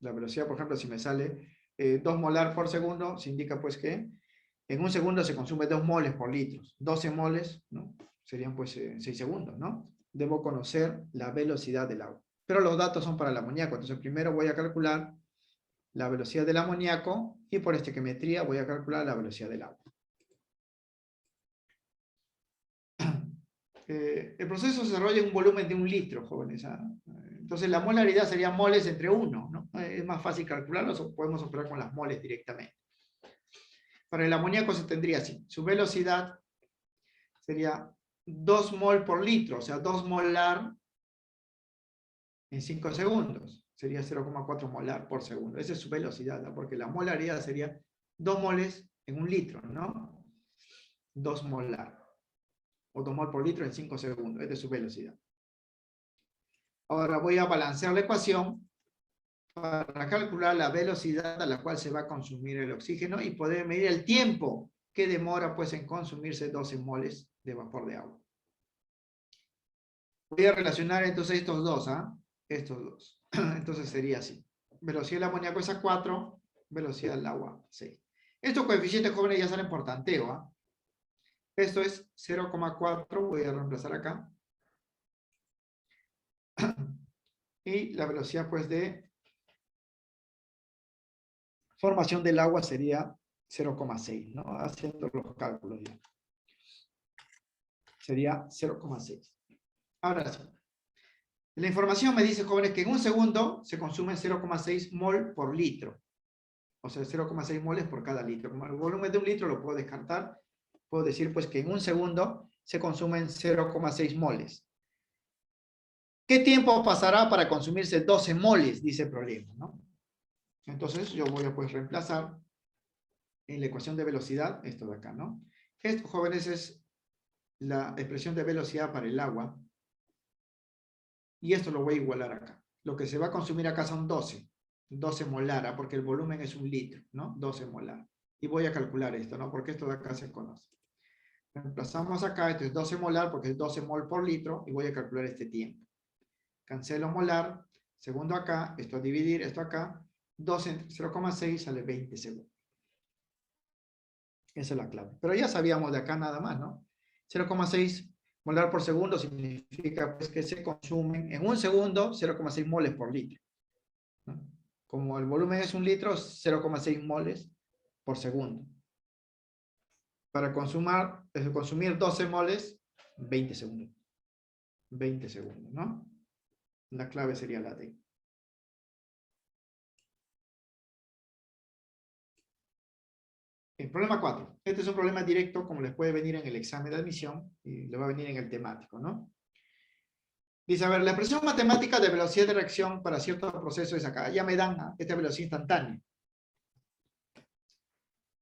La velocidad, por ejemplo, si me sale 2 molar por segundo, se indica pues que en un segundo se consume 2 moles por litro. 12 moles, ¿no? Serían pues 6 segundos, ¿no? Debo conocer la velocidad del agua. Pero los datos son para el amoníaco. Entonces primero voy a calcular la velocidad del amoníaco y por estequiometría voy a calcular la velocidad del agua. el proceso se desarrolla en un volumen de 1 litro, jóvenes. ¿Ah? Entonces la molaridad sería moles entre 1, ¿no? Es más fácil calcularlo, o podemos operar con las moles directamente. Para el amoníaco se tendría así. Su velocidad sería 2 mol por litro, o sea, 2 molar en 5 segundos. Sería 0,4 molar por segundo. Esa es su velocidad, ¿no? Porque la molaridad sería 2 moles en 1 litro, ¿no? 2 molar. O 2 mol por litro en 5 segundos. Esta es su velocidad. Ahora voy a balancear la ecuación para calcular la velocidad a la cual se va a consumir el oxígeno y poder medir el tiempo que demora pues en consumirse 12 moles de vapor de agua. Voy a relacionar entonces estos dos, ¿ah? Estos dos. Entonces sería así. Velocidad del amoníaco es a 4, velocidad del agua 6. Estos coeficientes jóvenes ya salen por tanteo, ¿ah? Esto es 0,4, voy a reemplazar acá. Y la velocidad pues de formación del agua sería 0,6, ¿no? Haciendo los cálculos ya. Sería 0,6. Ahora sí. La información me dice, jóvenes, que en un segundo se consume 0,6 mol por litro. O sea, 0,6 moles por cada litro. Como el volumen de 1 litro lo puedo descartar, puedo decir pues que en un segundo se consumen 0,6 moles. ¿Qué tiempo pasará para consumirse 12 moles? Dice el problema, ¿no? Entonces yo voy a pues reemplazar en la ecuación de velocidad, esto de acá, ¿no? Esto, jóvenes, es la expresión de velocidad para el agua. Y esto lo voy a igualar acá. Lo que se va a consumir acá son 12 molar, porque el volumen es 1 litro, ¿no? 12 molar. Y voy a calcular esto, ¿no? Porque esto de acá se conoce. Reemplazamos acá, esto es 12 molar, porque es 12 mol por litro, y voy a calcular este tiempo. Cancelo molar, segundo acá, esto a dividir, esto acá, 12 entre 0,6 sale 20 segundos. Esa es la clave. Pero ya sabíamos de acá nada más, ¿no? 0,6 molar por segundo significa pues, que se consumen en un segundo 0,6 moles por litro, ¿no? Como el volumen es 1 litro, 0,6 moles por segundo. Para consumir 12 moles, 20 segundos. 20 segundos, ¿no? La clave sería la D. El problema 4. Este es un problema directo, como les puede venir en el examen de admisión, y le va a venir en el temático, ¿no? Dice, a ver, la expresión matemática de velocidad de reacción para cierto proceso es acá. Ya me dan esta velocidad instantánea.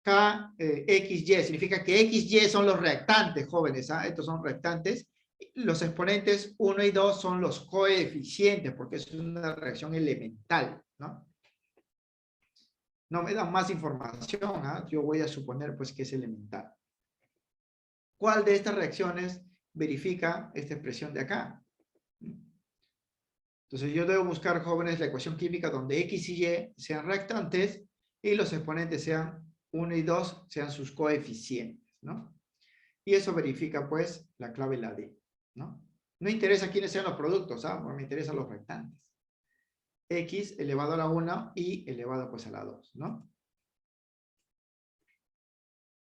K, XY, significa que XY son los reactantes, jóvenes. ¿Ah? Estos son reactantes. Los exponentes 1 y 2 son los coeficientes, porque es una reacción elemental, ¿no? No me dan más información, ¿ah? Yo voy a suponer pues que es elemental. ¿Cuál de estas reacciones verifica esta expresión de acá? Entonces yo debo buscar, jóvenes, la ecuación química donde X y Y sean reactantes y los exponentes sean 1 y 2 sean sus coeficientes, ¿no? Y eso verifica pues la clave la D, ¿no? No interesa quiénes sean los productos, ¿ah? Me interesan los reactantes. X elevado a la 1 y elevado pues a la 2, ¿no?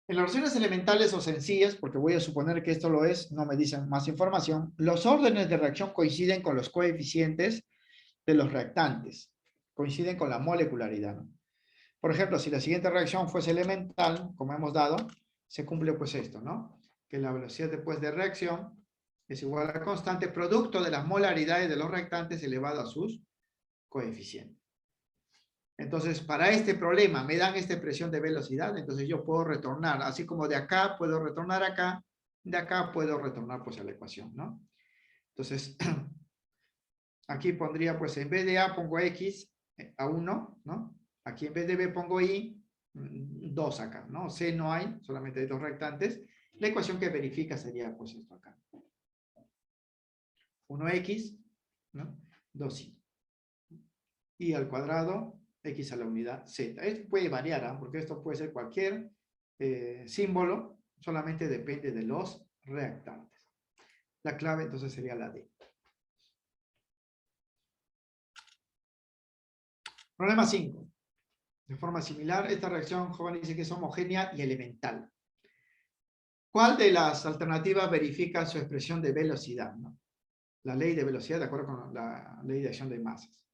En las reacciones elementales o sencillas, porque voy a suponer que esto lo es, no me dicen más información, los órdenes de reacción coinciden con los coeficientes de los reactantes, coinciden con la molecularidad, ¿no? Por ejemplo, si la siguiente reacción fuese elemental, como hemos dado, se cumple pues esto, ¿no? Que la velocidad después de reacción es igual a la constante producto de las molaridades de los reactantes elevado a sus coeficientes. Entonces, para este problema me dan esta expresión de velocidad, entonces yo puedo retornar, así como de acá puedo retornar acá, de acá puedo retornar pues a la ecuación, ¿no? Entonces, aquí pondría pues en vez de A pongo X a 1, ¿no? Aquí en vez de B pongo Y, 2 acá, ¿no? C no hay, solamente hay 2 reactantes. La ecuación que verifica sería pues esto acá. 1X, ¿no? 2Y. Y al cuadrado, X a la unidad Z. Esto puede variar, ¿eh? Porque esto puede ser cualquier símbolo, solamente depende de los reactantes. La clave entonces sería la D. Problema 5. De forma similar, esta reacción, joven, dice que es homogénea y elemental. ¿Cuál de las alternativas verifica su expresión de velocidad, ¿no? La ley de velocidad de acuerdo con la ley de acción de masas.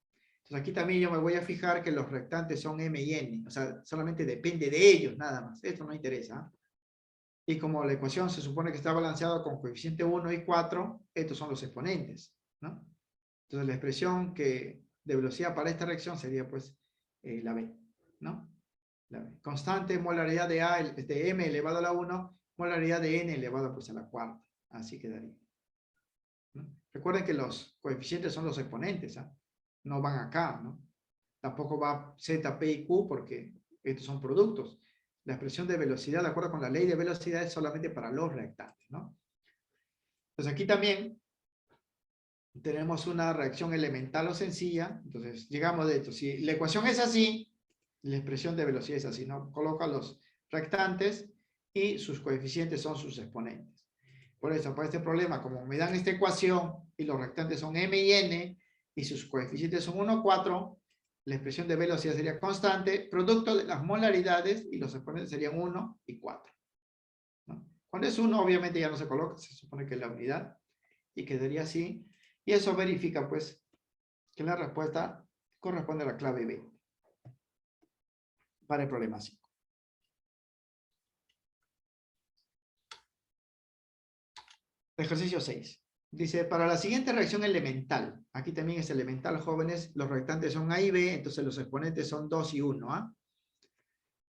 Entonces aquí también yo me voy a fijar que los reactantes son M y N, o sea, solamente depende de ellos nada más. Esto no interesa. Y como la ecuación se supone que está balanceada con coeficiente 1 y 4, estos son los exponentes, ¿no? Entonces la expresión de velocidad para esta reacción sería pues la B, ¿no? La B. Constante molaridad de A, de M elevado a la 1, molaridad de N elevado pues a la cuarta. Así quedaría, ¿no? Recuerden que los coeficientes son los exponentes, ¿eh? No van acá, ¿no? Tampoco va Z, P y Q porque estos son productos. La expresión de velocidad, de acuerdo con la ley de velocidad, es solamente para los reactantes, ¿no? Entonces aquí también tenemos una reacción elemental o sencilla. Entonces llegamos de esto. Si la ecuación es así, la expresión de velocidad es así, ¿no? Coloca los reactantes y sus coeficientes son sus exponentes. Por eso, para este problema, como me dan esta ecuación y los reactantes son M y N y sus coeficientes son 1, 4, la expresión de velocidad sería constante, producto de las molaridades y los exponentes serían 1 y 4, ¿no? Cuando es 1, obviamente ya no se coloca, se supone que es la unidad y quedaría así. Y eso verifica, pues, que la respuesta corresponde a la clave B para el problema 5. Ejercicio 6. Dice, para la siguiente reacción elemental, aquí también es elemental, jóvenes, los reactantes son A y B, entonces los exponentes son 2 y 1. ¿Ah?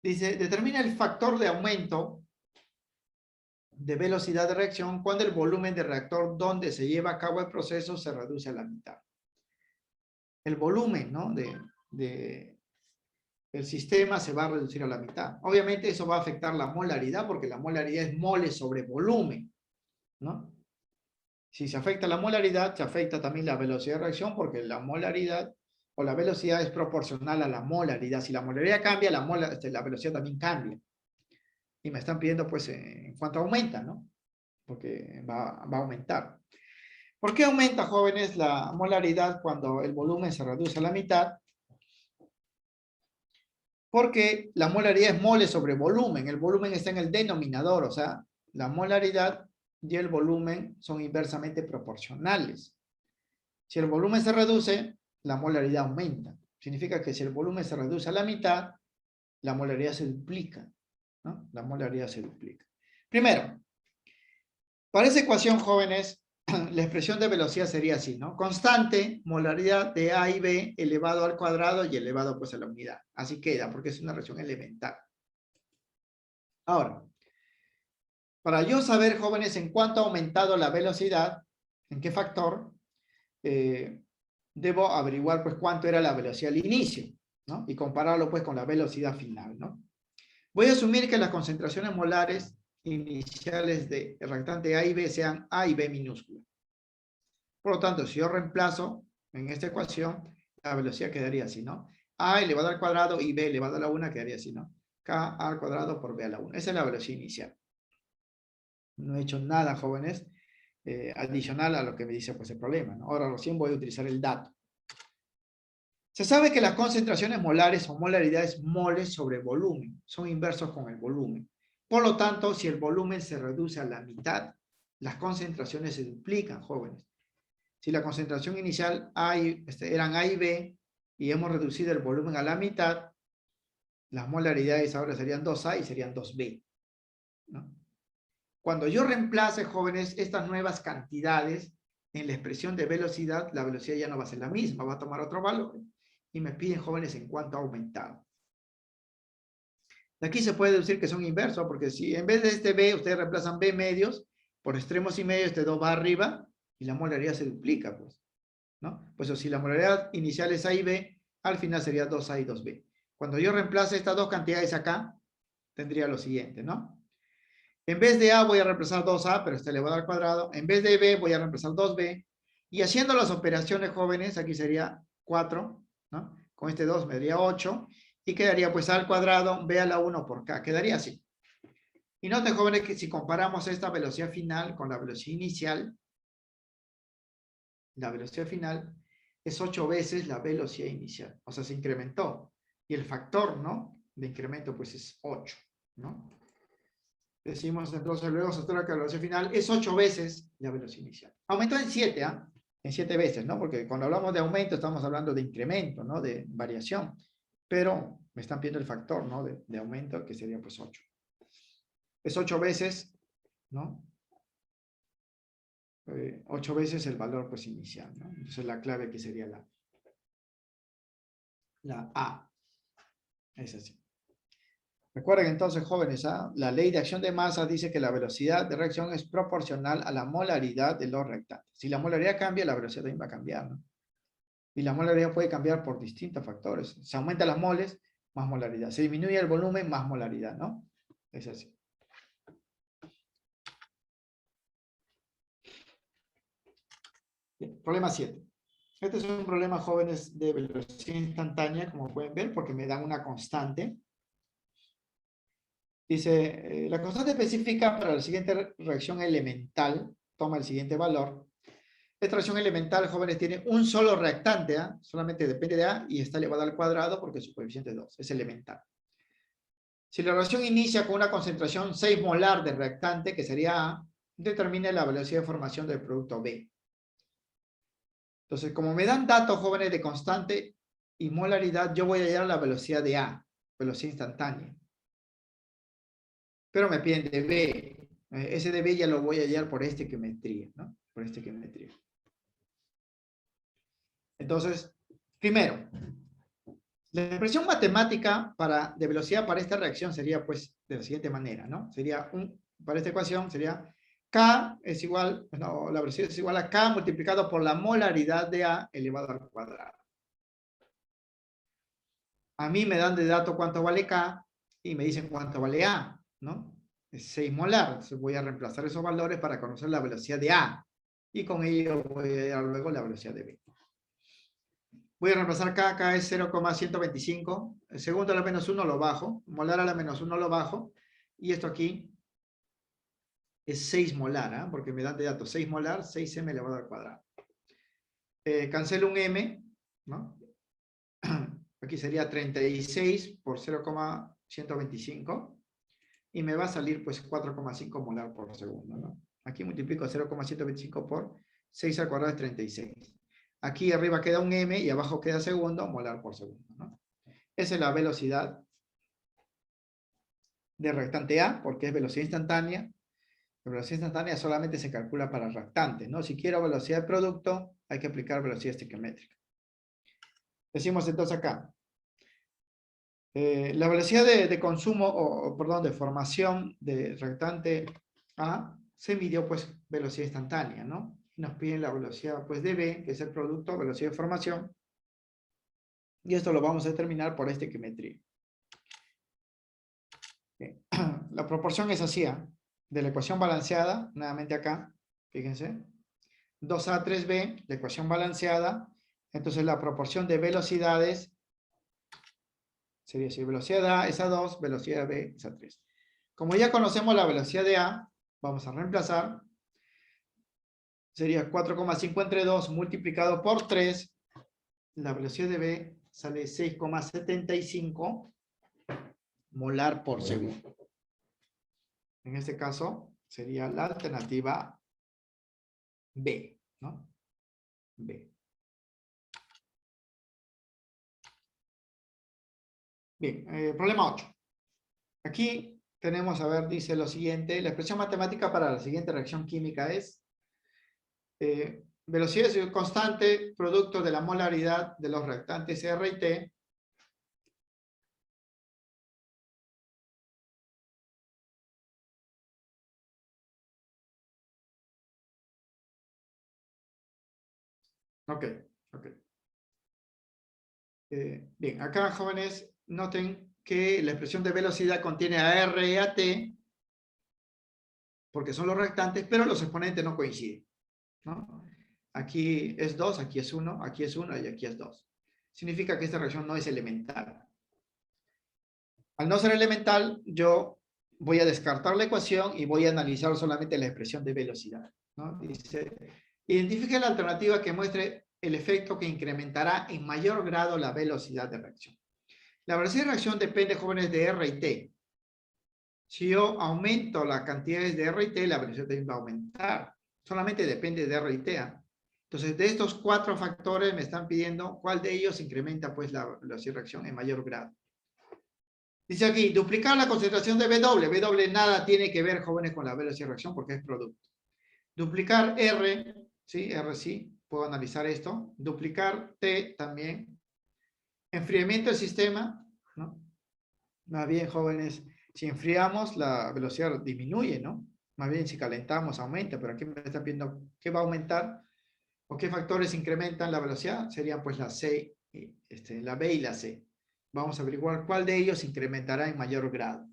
Dice, determina el factor de aumento de velocidad de reacción cuando el volumen del reactor donde se lleva a cabo el proceso se reduce a la mitad. El volumen, ¿no? El sistema se va a reducir a la mitad. Obviamente eso va a afectar la molaridad porque la molaridad es mole sobre volumen, ¿no? Si se afecta la molaridad, se afecta también la velocidad de reacción porque la molaridad o la velocidad es proporcional a la molaridad. Si la molaridad cambia, la velocidad también cambia. Y me están pidiendo, pues, en cuánto aumenta, ¿no? Porque va a aumentar. ¿Por qué aumenta, jóvenes, la molaridad cuando el volumen se reduce a la mitad? Porque la molaridad es mole sobre volumen. El volumen está en el denominador, o sea, la molaridad y el volumen son inversamente proporcionales. Si el volumen se reduce, la molaridad aumenta. Significa que si el volumen se reduce a la mitad, la molaridad se duplica, ¿no? La molaridad se duplica. Primero, para esa ecuación, jóvenes, la expresión de velocidad sería así, ¿no? Constante, molaridad de A y B elevado al cuadrado y elevado pues a la unidad. Así queda, porque es una reacción elemental. Ahora, para yo saber, jóvenes, en cuánto ha aumentado la velocidad, en qué factor, debo averiguar pues cuánto era la velocidad al inicio, ¿no? Y compararlo pues con la velocidad final, ¿no? Voy a asumir que las concentraciones molares iniciales de reactante A y B sean A y B minúscula. Por lo tanto, si yo reemplazo en esta ecuación, la velocidad quedaría así, ¿no? A elevado al cuadrado y B elevado a la 1 quedaría así, ¿no? K al cuadrado por B a la 1. Esa es la velocidad inicial. No he hecho nada, jóvenes, adicional a lo que me dice pues el problema, ¿no? Ahora recién voy a utilizar el dato. Se sabe que las concentraciones molares o molaridades moles sobre volumen son inversos con el volumen. Por lo tanto, si el volumen se reduce a la mitad, las concentraciones se duplican, jóvenes. Si la concentración inicial eran A y B y hemos reducido el volumen a la mitad, las molaridades ahora serían 2A y serían 2B, ¿no? Cuando yo reemplace, jóvenes, estas nuevas cantidades en la expresión de velocidad, la velocidad ya no va a ser la misma, va a tomar otro valor. Y me piden, jóvenes, en cuánto ha aumentado. De aquí se puede decir que son inversos, porque si en vez de este B, ustedes reemplazan B medios, por extremos y medios, este 2 va arriba y la molaridad se duplica, pues, ¿no? Pues si la molaridad inicial es A y B, al final sería 2A y 2B. Cuando yo reemplace estas dos cantidades acá, tendría lo siguiente, ¿no? En vez de A voy a reemplazar 2A, pero está elevado al cuadrado. En vez de B voy a reemplazar 2B. Y haciendo las operaciones, jóvenes, aquí sería 4, ¿no? Con este 2 me daría 8. Y quedaría pues A al cuadrado, B a la 1 por K. Quedaría así. Y noten, jóvenes, que si comparamos esta velocidad final con la velocidad inicial, la velocidad final es 8 veces la velocidad inicial. O sea, se incrementó. Y el factor, ¿no? De incremento pues es 8, ¿no? Decimos entonces, luego se observa que la velocidad final es 8 veces la velocidad inicial. Aumentó en 7, ¿ah? En 7 veces, ¿no? Porque cuando hablamos de aumento estamos hablando de incremento, ¿no? De variación. Pero me están pidiendo el factor, ¿no? De aumento, que sería pues 8. Es 8 veces, ¿no? 8 veces el valor pues inicial, ¿no? Entonces la clave aquí sería la A. Es así. Recuerden entonces, jóvenes, ¿ah? La ley de acción de masa dice que la velocidad de reacción es proporcional a la molaridad de los reactantes. Si la molaridad cambia, la velocidad también va a cambiar, ¿no? Y la molaridad puede cambiar por distintos factores. Se aumenta las moles, más molaridad. Se disminuye el volumen, más molaridad, ¿no? Es así. Bien, problema 7. Este es un problema, jóvenes, de velocidad instantánea, como pueden ver, porque me dan una constante. Dice, la constante específica para la siguiente reacción elemental, toma el siguiente valor. Esta reacción elemental, jóvenes, tiene un solo reactante, ¿eh? Solamente depende de A y está elevado al cuadrado porque su coeficiente es 2, es elemental. Si la reacción inicia con una concentración 6 molar de reactante, que sería A, determine la velocidad de formación del producto B. Entonces, como me dan datos, jóvenes, de constante y molaridad, yo voy a hallar la velocidad de A, velocidad instantánea. Pero me piden de B. Ese de B ya lo voy a hallar por esta estequiometría, ¿no? Por esta estequiometría. Entonces, primero, la expresión matemática de velocidad para esta reacción sería, pues, de la siguiente manera, ¿no? Sería, para esta ecuación, sería K es igual, no, la velocidad es igual a K multiplicado por la molaridad de A elevado al cuadrado. A mí me dan de dato cuánto vale K y me dicen cuánto vale A, ¿no? Es 6 molar. Entonces voy a reemplazar esos valores para conocer la velocidad de A. Y con ello voy a dar luego la velocidad de B. Voy a reemplazar K es 0,125. El segundo a la menos 1 lo bajo. Molar a la menos 1 lo bajo. Y esto aquí es 6 molar, ¿eh? Porque me dan de datos 6 molar, 6m elevado al cuadrado. Cancelo un m, ¿no? Aquí sería 36 por 0,125. Y me va a salir pues 4,5 molar por segundo, ¿no? Aquí multiplico 0,125 por 6 al cuadrado es 36. Aquí arriba queda un m y abajo queda segundo, molar por segundo, ¿no? Esa es la velocidad de reactante A, porque es velocidad instantánea. La velocidad instantánea solamente se calcula para reactantes, ¿no? Si quiero velocidad de producto, hay que aplicar velocidad estequiométrica. Decimos entonces acá, la velocidad de consumo, perdón, de formación de reactante A se midió pues velocidad instantánea, ¿no? Y nos piden la velocidad pues de B, que es el producto, velocidad de formación. Y esto lo vamos a determinar por esta estequiometría. La proporción es así, ¿eh? De la ecuación balanceada, nuevamente acá, fíjense, 2A, 3B, la ecuación balanceada, entonces la proporción de velocidades sería así, velocidad de A es a 2, velocidad de B es a 3. Como ya conocemos la velocidad de A, vamos a reemplazar, sería 4,5 entre 2 multiplicado por 3, la velocidad de B sale 6,75 molar por segundo. En este caso, sería la alternativa B, ¿no? B. Bien, problema 8. Aquí tenemos, a ver, dice lo siguiente, la expresión matemática para la siguiente reacción química es velocidad constante, producto de la molaridad de los reactantes R y T, ok. Bien, acá, jóvenes, noten que la expresión de velocidad contiene a R y a T, porque son los reactantes, pero los exponentes no coinciden, ¿no? Aquí es 2, aquí es 1, aquí es 1 y aquí es 2. Significa que esta reacción no es elemental. Al no ser elemental, yo voy a descartar la ecuación y voy a analizar solamente la expresión de velocidad, ¿no? Dice, identifique la alternativa que muestre el efecto que incrementará en mayor grado la velocidad de reacción. La velocidad de reacción depende, jóvenes, de R y T. Si yo aumento las cantidades de R y T, la velocidad también va a aumentar. Solamente depende de R y T. Entonces, de estos 4 factores me están pidiendo cuál de ellos incrementa pues la velocidad de reacción en mayor grado. Dice aquí, duplicar la concentración de W. W nada tiene que ver, jóvenes, con la velocidad de reacción porque es producto. Duplicar R, ¿sí? R sí, puedo analizar esto. Duplicar T también. Enfriamiento del sistema, ¿no? Más bien, jóvenes, si enfriamos, la velocidad disminuye, ¿no? Más bien, si calentamos, aumenta, pero aquí me está pidiendo qué va a aumentar o qué factores incrementan la velocidad. Serían pues la C, la B y la C. Vamos a averiguar cuál de ellos incrementará en mayor grado.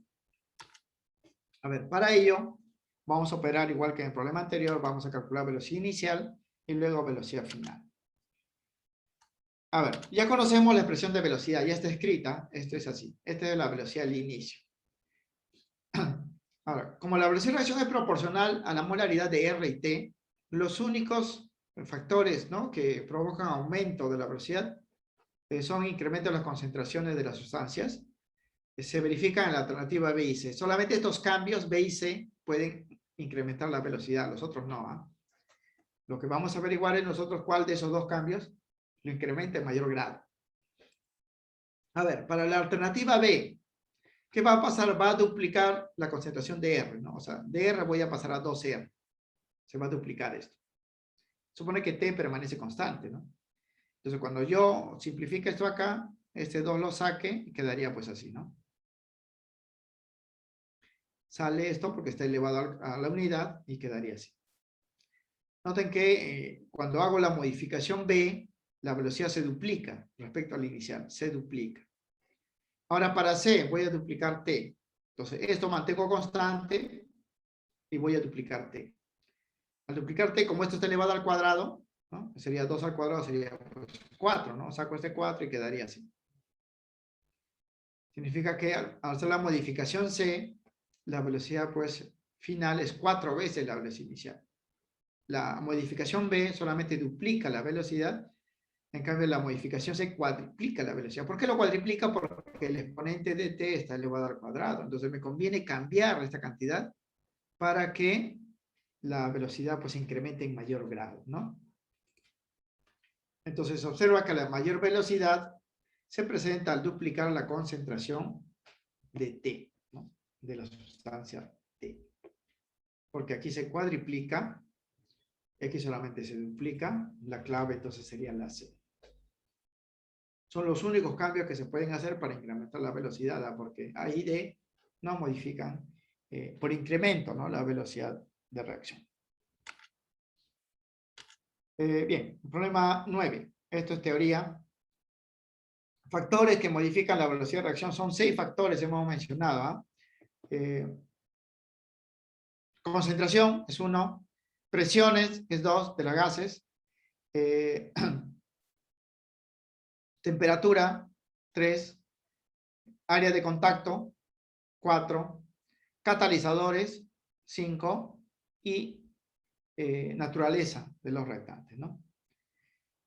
A ver, para ello, vamos a operar igual que en el problema anterior, vamos a calcular velocidad inicial y luego velocidad final. A ver, ya conocemos la expresión de velocidad, ya está escrita, esto es así, esta es la velocidad al inicio. Ahora, como la velocidad de reacción es proporcional a la molaridad de R y T, los únicos factores, ¿no?, que provocan aumento de la velocidad son incremento de las concentraciones de las sustancias, se verifican en la alternativa B y C. Solamente estos cambios B y C pueden incrementar la velocidad, los otros no. Lo que vamos a averiguar es nosotros cuál de esos dos cambios lo incrementa en mayor grado. A ver, para la alternativa B, ¿qué va a pasar? Va a duplicar la concentración de R, ¿no? O sea, de R voy a pasar a 2R. Se va a duplicar esto. Supone que T permanece constante, ¿no? Entonces, cuando yo simplifique esto acá, este 2 lo saque y quedaría pues así, ¿no? Sale esto porque está elevado a la unidad y quedaría así. Noten que cuando hago la modificación B, la velocidad se duplica respecto al inicial, se duplica. Ahora para C voy a duplicar T. Entonces esto mantengo constante y voy a duplicar T. Al duplicar T, como esto está elevado al cuadrado, ¿no?, sería 2 al cuadrado, sería pues 4, ¿no? Saco este 4 y quedaría así. Significa que al hacer la modificación C, la velocidad pues final es 4 veces la velocidad inicial. La modificación B solamente duplica la velocidad, en cambio la modificación C cuadriplica la velocidad. ¿Por qué lo cuadriplica? Porque el exponente de T está elevado al cuadrado. Entonces me conviene cambiar esta cantidad para que la velocidad pues incremente en mayor grado, ¿no? Entonces observa que la mayor velocidad se presenta al duplicar la concentración de T, ¿no?, de la sustancia T. Porque aquí se cuadriplica, aquí solamente se duplica, la clave entonces sería la C. Son los únicos cambios que se pueden hacer para incrementar la velocidad, porque A y D no modifican por incremento, ¿no?, la velocidad de reacción. Bien, problema 9. Esto es teoría. Factores que modifican la velocidad de reacción son 6 factores, hemos mencionado. Concentración es 1, presiones es 2 de las gases, temperatura 3, área de contacto 4, catalizadores 5 y naturaleza de los reactantes, ¿no?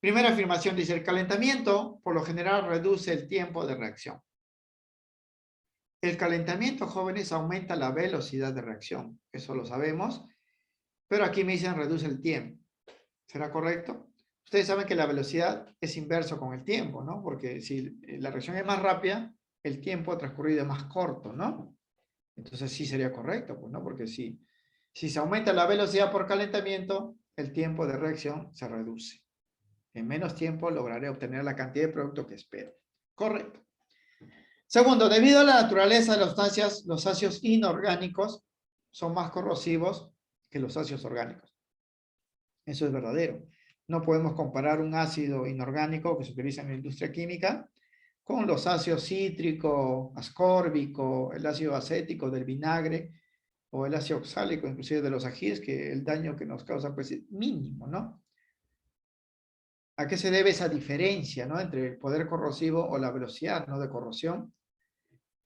Primera afirmación dice, el calentamiento por lo general reduce el tiempo de reacción. El calentamiento, jóvenes, aumenta la velocidad de reacción, eso lo sabemos, pero aquí me dicen reduce el tiempo. ¿Será correcto? Ustedes saben que la velocidad es inverso con el tiempo, ¿no? Porque si la reacción es más rápida, el tiempo transcurrido es más corto, ¿no? Entonces sí sería correcto, pues, ¿no? Porque si se aumenta la velocidad por calentamiento, el tiempo de reacción se reduce. En menos tiempo lograré obtener la cantidad de producto que espero. Correcto. Segundo, debido a la naturaleza de las sustancias, los ácidos inorgánicos son más corrosivos que los ácidos orgánicos. Eso es verdadero. No podemos comparar un ácido inorgánico que se utiliza en la industria química con los ácidos cítrico, ascórbico, el ácido acético del vinagre o el ácido oxálico, inclusive de los ajíes, que el daño que nos causa pues es mínimo, ¿no? ¿A qué se debe esa diferencia, ¿no?, entre el poder corrosivo o la velocidad, ¿no?, de corrosión?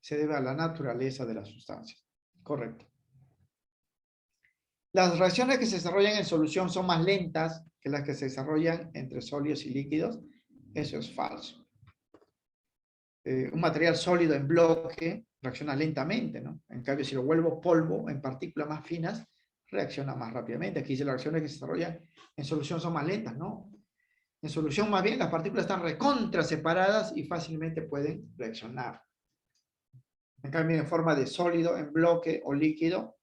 Se debe a la naturaleza de las sustancias. Correcto. Las reacciones que se desarrollan en solución son más lentas que las que se desarrollan entre sólidos y líquidos. Eso es falso. Un material sólido en bloque reacciona lentamente, ¿no? En cambio, si lo vuelvo polvo en partículas más finas, reacciona más rápidamente. Aquí dice las reacciones que se desarrollan en solución son más lentas, ¿no? En solución, más bien, las partículas están recontra separadas y fácilmente pueden reaccionar. En cambio, en forma de sólido, en bloque o líquido,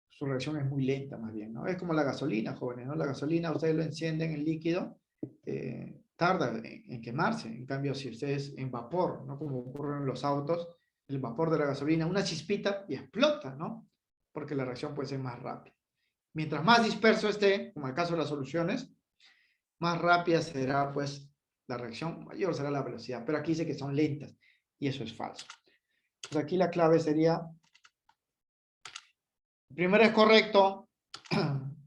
su reacción es muy lenta, más bien, ¿no? Es como la gasolina, jóvenes, ¿no? La gasolina, ustedes lo encienden en líquido, tarda en quemarse. En cambio, si ustedes en vapor, ¿no? Como ocurre en los autos, el vapor de la gasolina, una chispita y explota, ¿no? Porque la reacción puede ser más rápida. Mientras más disperso esté, como en el caso de las soluciones, más rápida será, pues, la reacción, mayor será la velocidad. Pero aquí dice que son lentas y eso es falso. Pues aquí la clave sería, primero es correcto,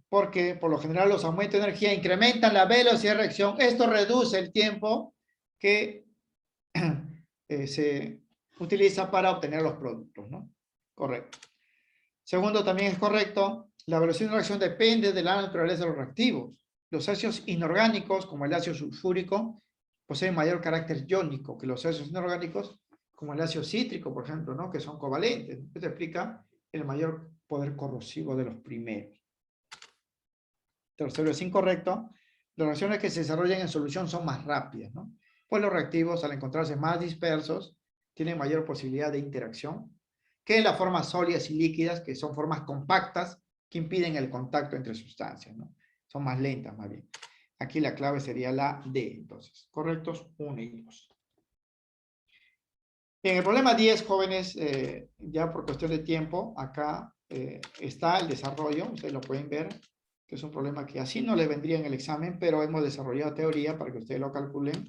porque por lo general los aumentos de energía incrementan la velocidad de reacción. Esto reduce el tiempo que se utiliza para obtener los productos, ¿no? Correcto. Segundo, también es correcto, la velocidad de reacción depende de la naturaleza de los reactivos. Los ácidos inorgánicos, como el ácido sulfúrico, poseen mayor carácter iónico que los ácidos inorgánicos, como el ácido cítrico, por ejemplo, ¿no? Que son covalentes. Esto explica el mayor poder corrosivo de los primeros. Tercero, es incorrecto. Las reacciones que se desarrollan en solución son más rápidas, ¿no? Pues los reactivos, al encontrarse más dispersos, tienen mayor posibilidad de interacción que en las formas sólidas y líquidas, que son formas compactas que impiden el contacto entre sustancias, ¿no? Son más lentas, más bien. Aquí la clave sería la D, entonces. Correctos, 1 y 2. En el problema 10, jóvenes, ya por cuestión de tiempo, acá está el desarrollo, ustedes lo pueden ver, que es un problema que así no le vendría en el examen, pero hemos desarrollado teoría para que ustedes lo calculen.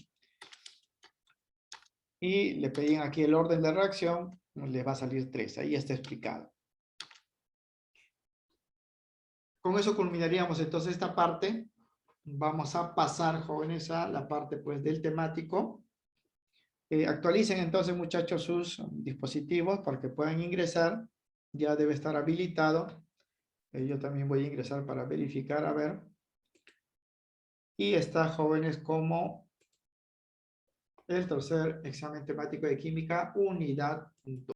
Y le pedían aquí el orden de reacción, les va a salir 3, ahí está explicado. Con eso culminaríamos entonces esta parte. Vamos a pasar, jóvenes, a la parte pues del temático. Actualicen entonces, muchachos, sus dispositivos para que puedan ingresar. Ya debe estar habilitado. Yo también voy a ingresar para verificar, a ver. Y está, jóvenes, como el tercer examen temático de química, unidad 2.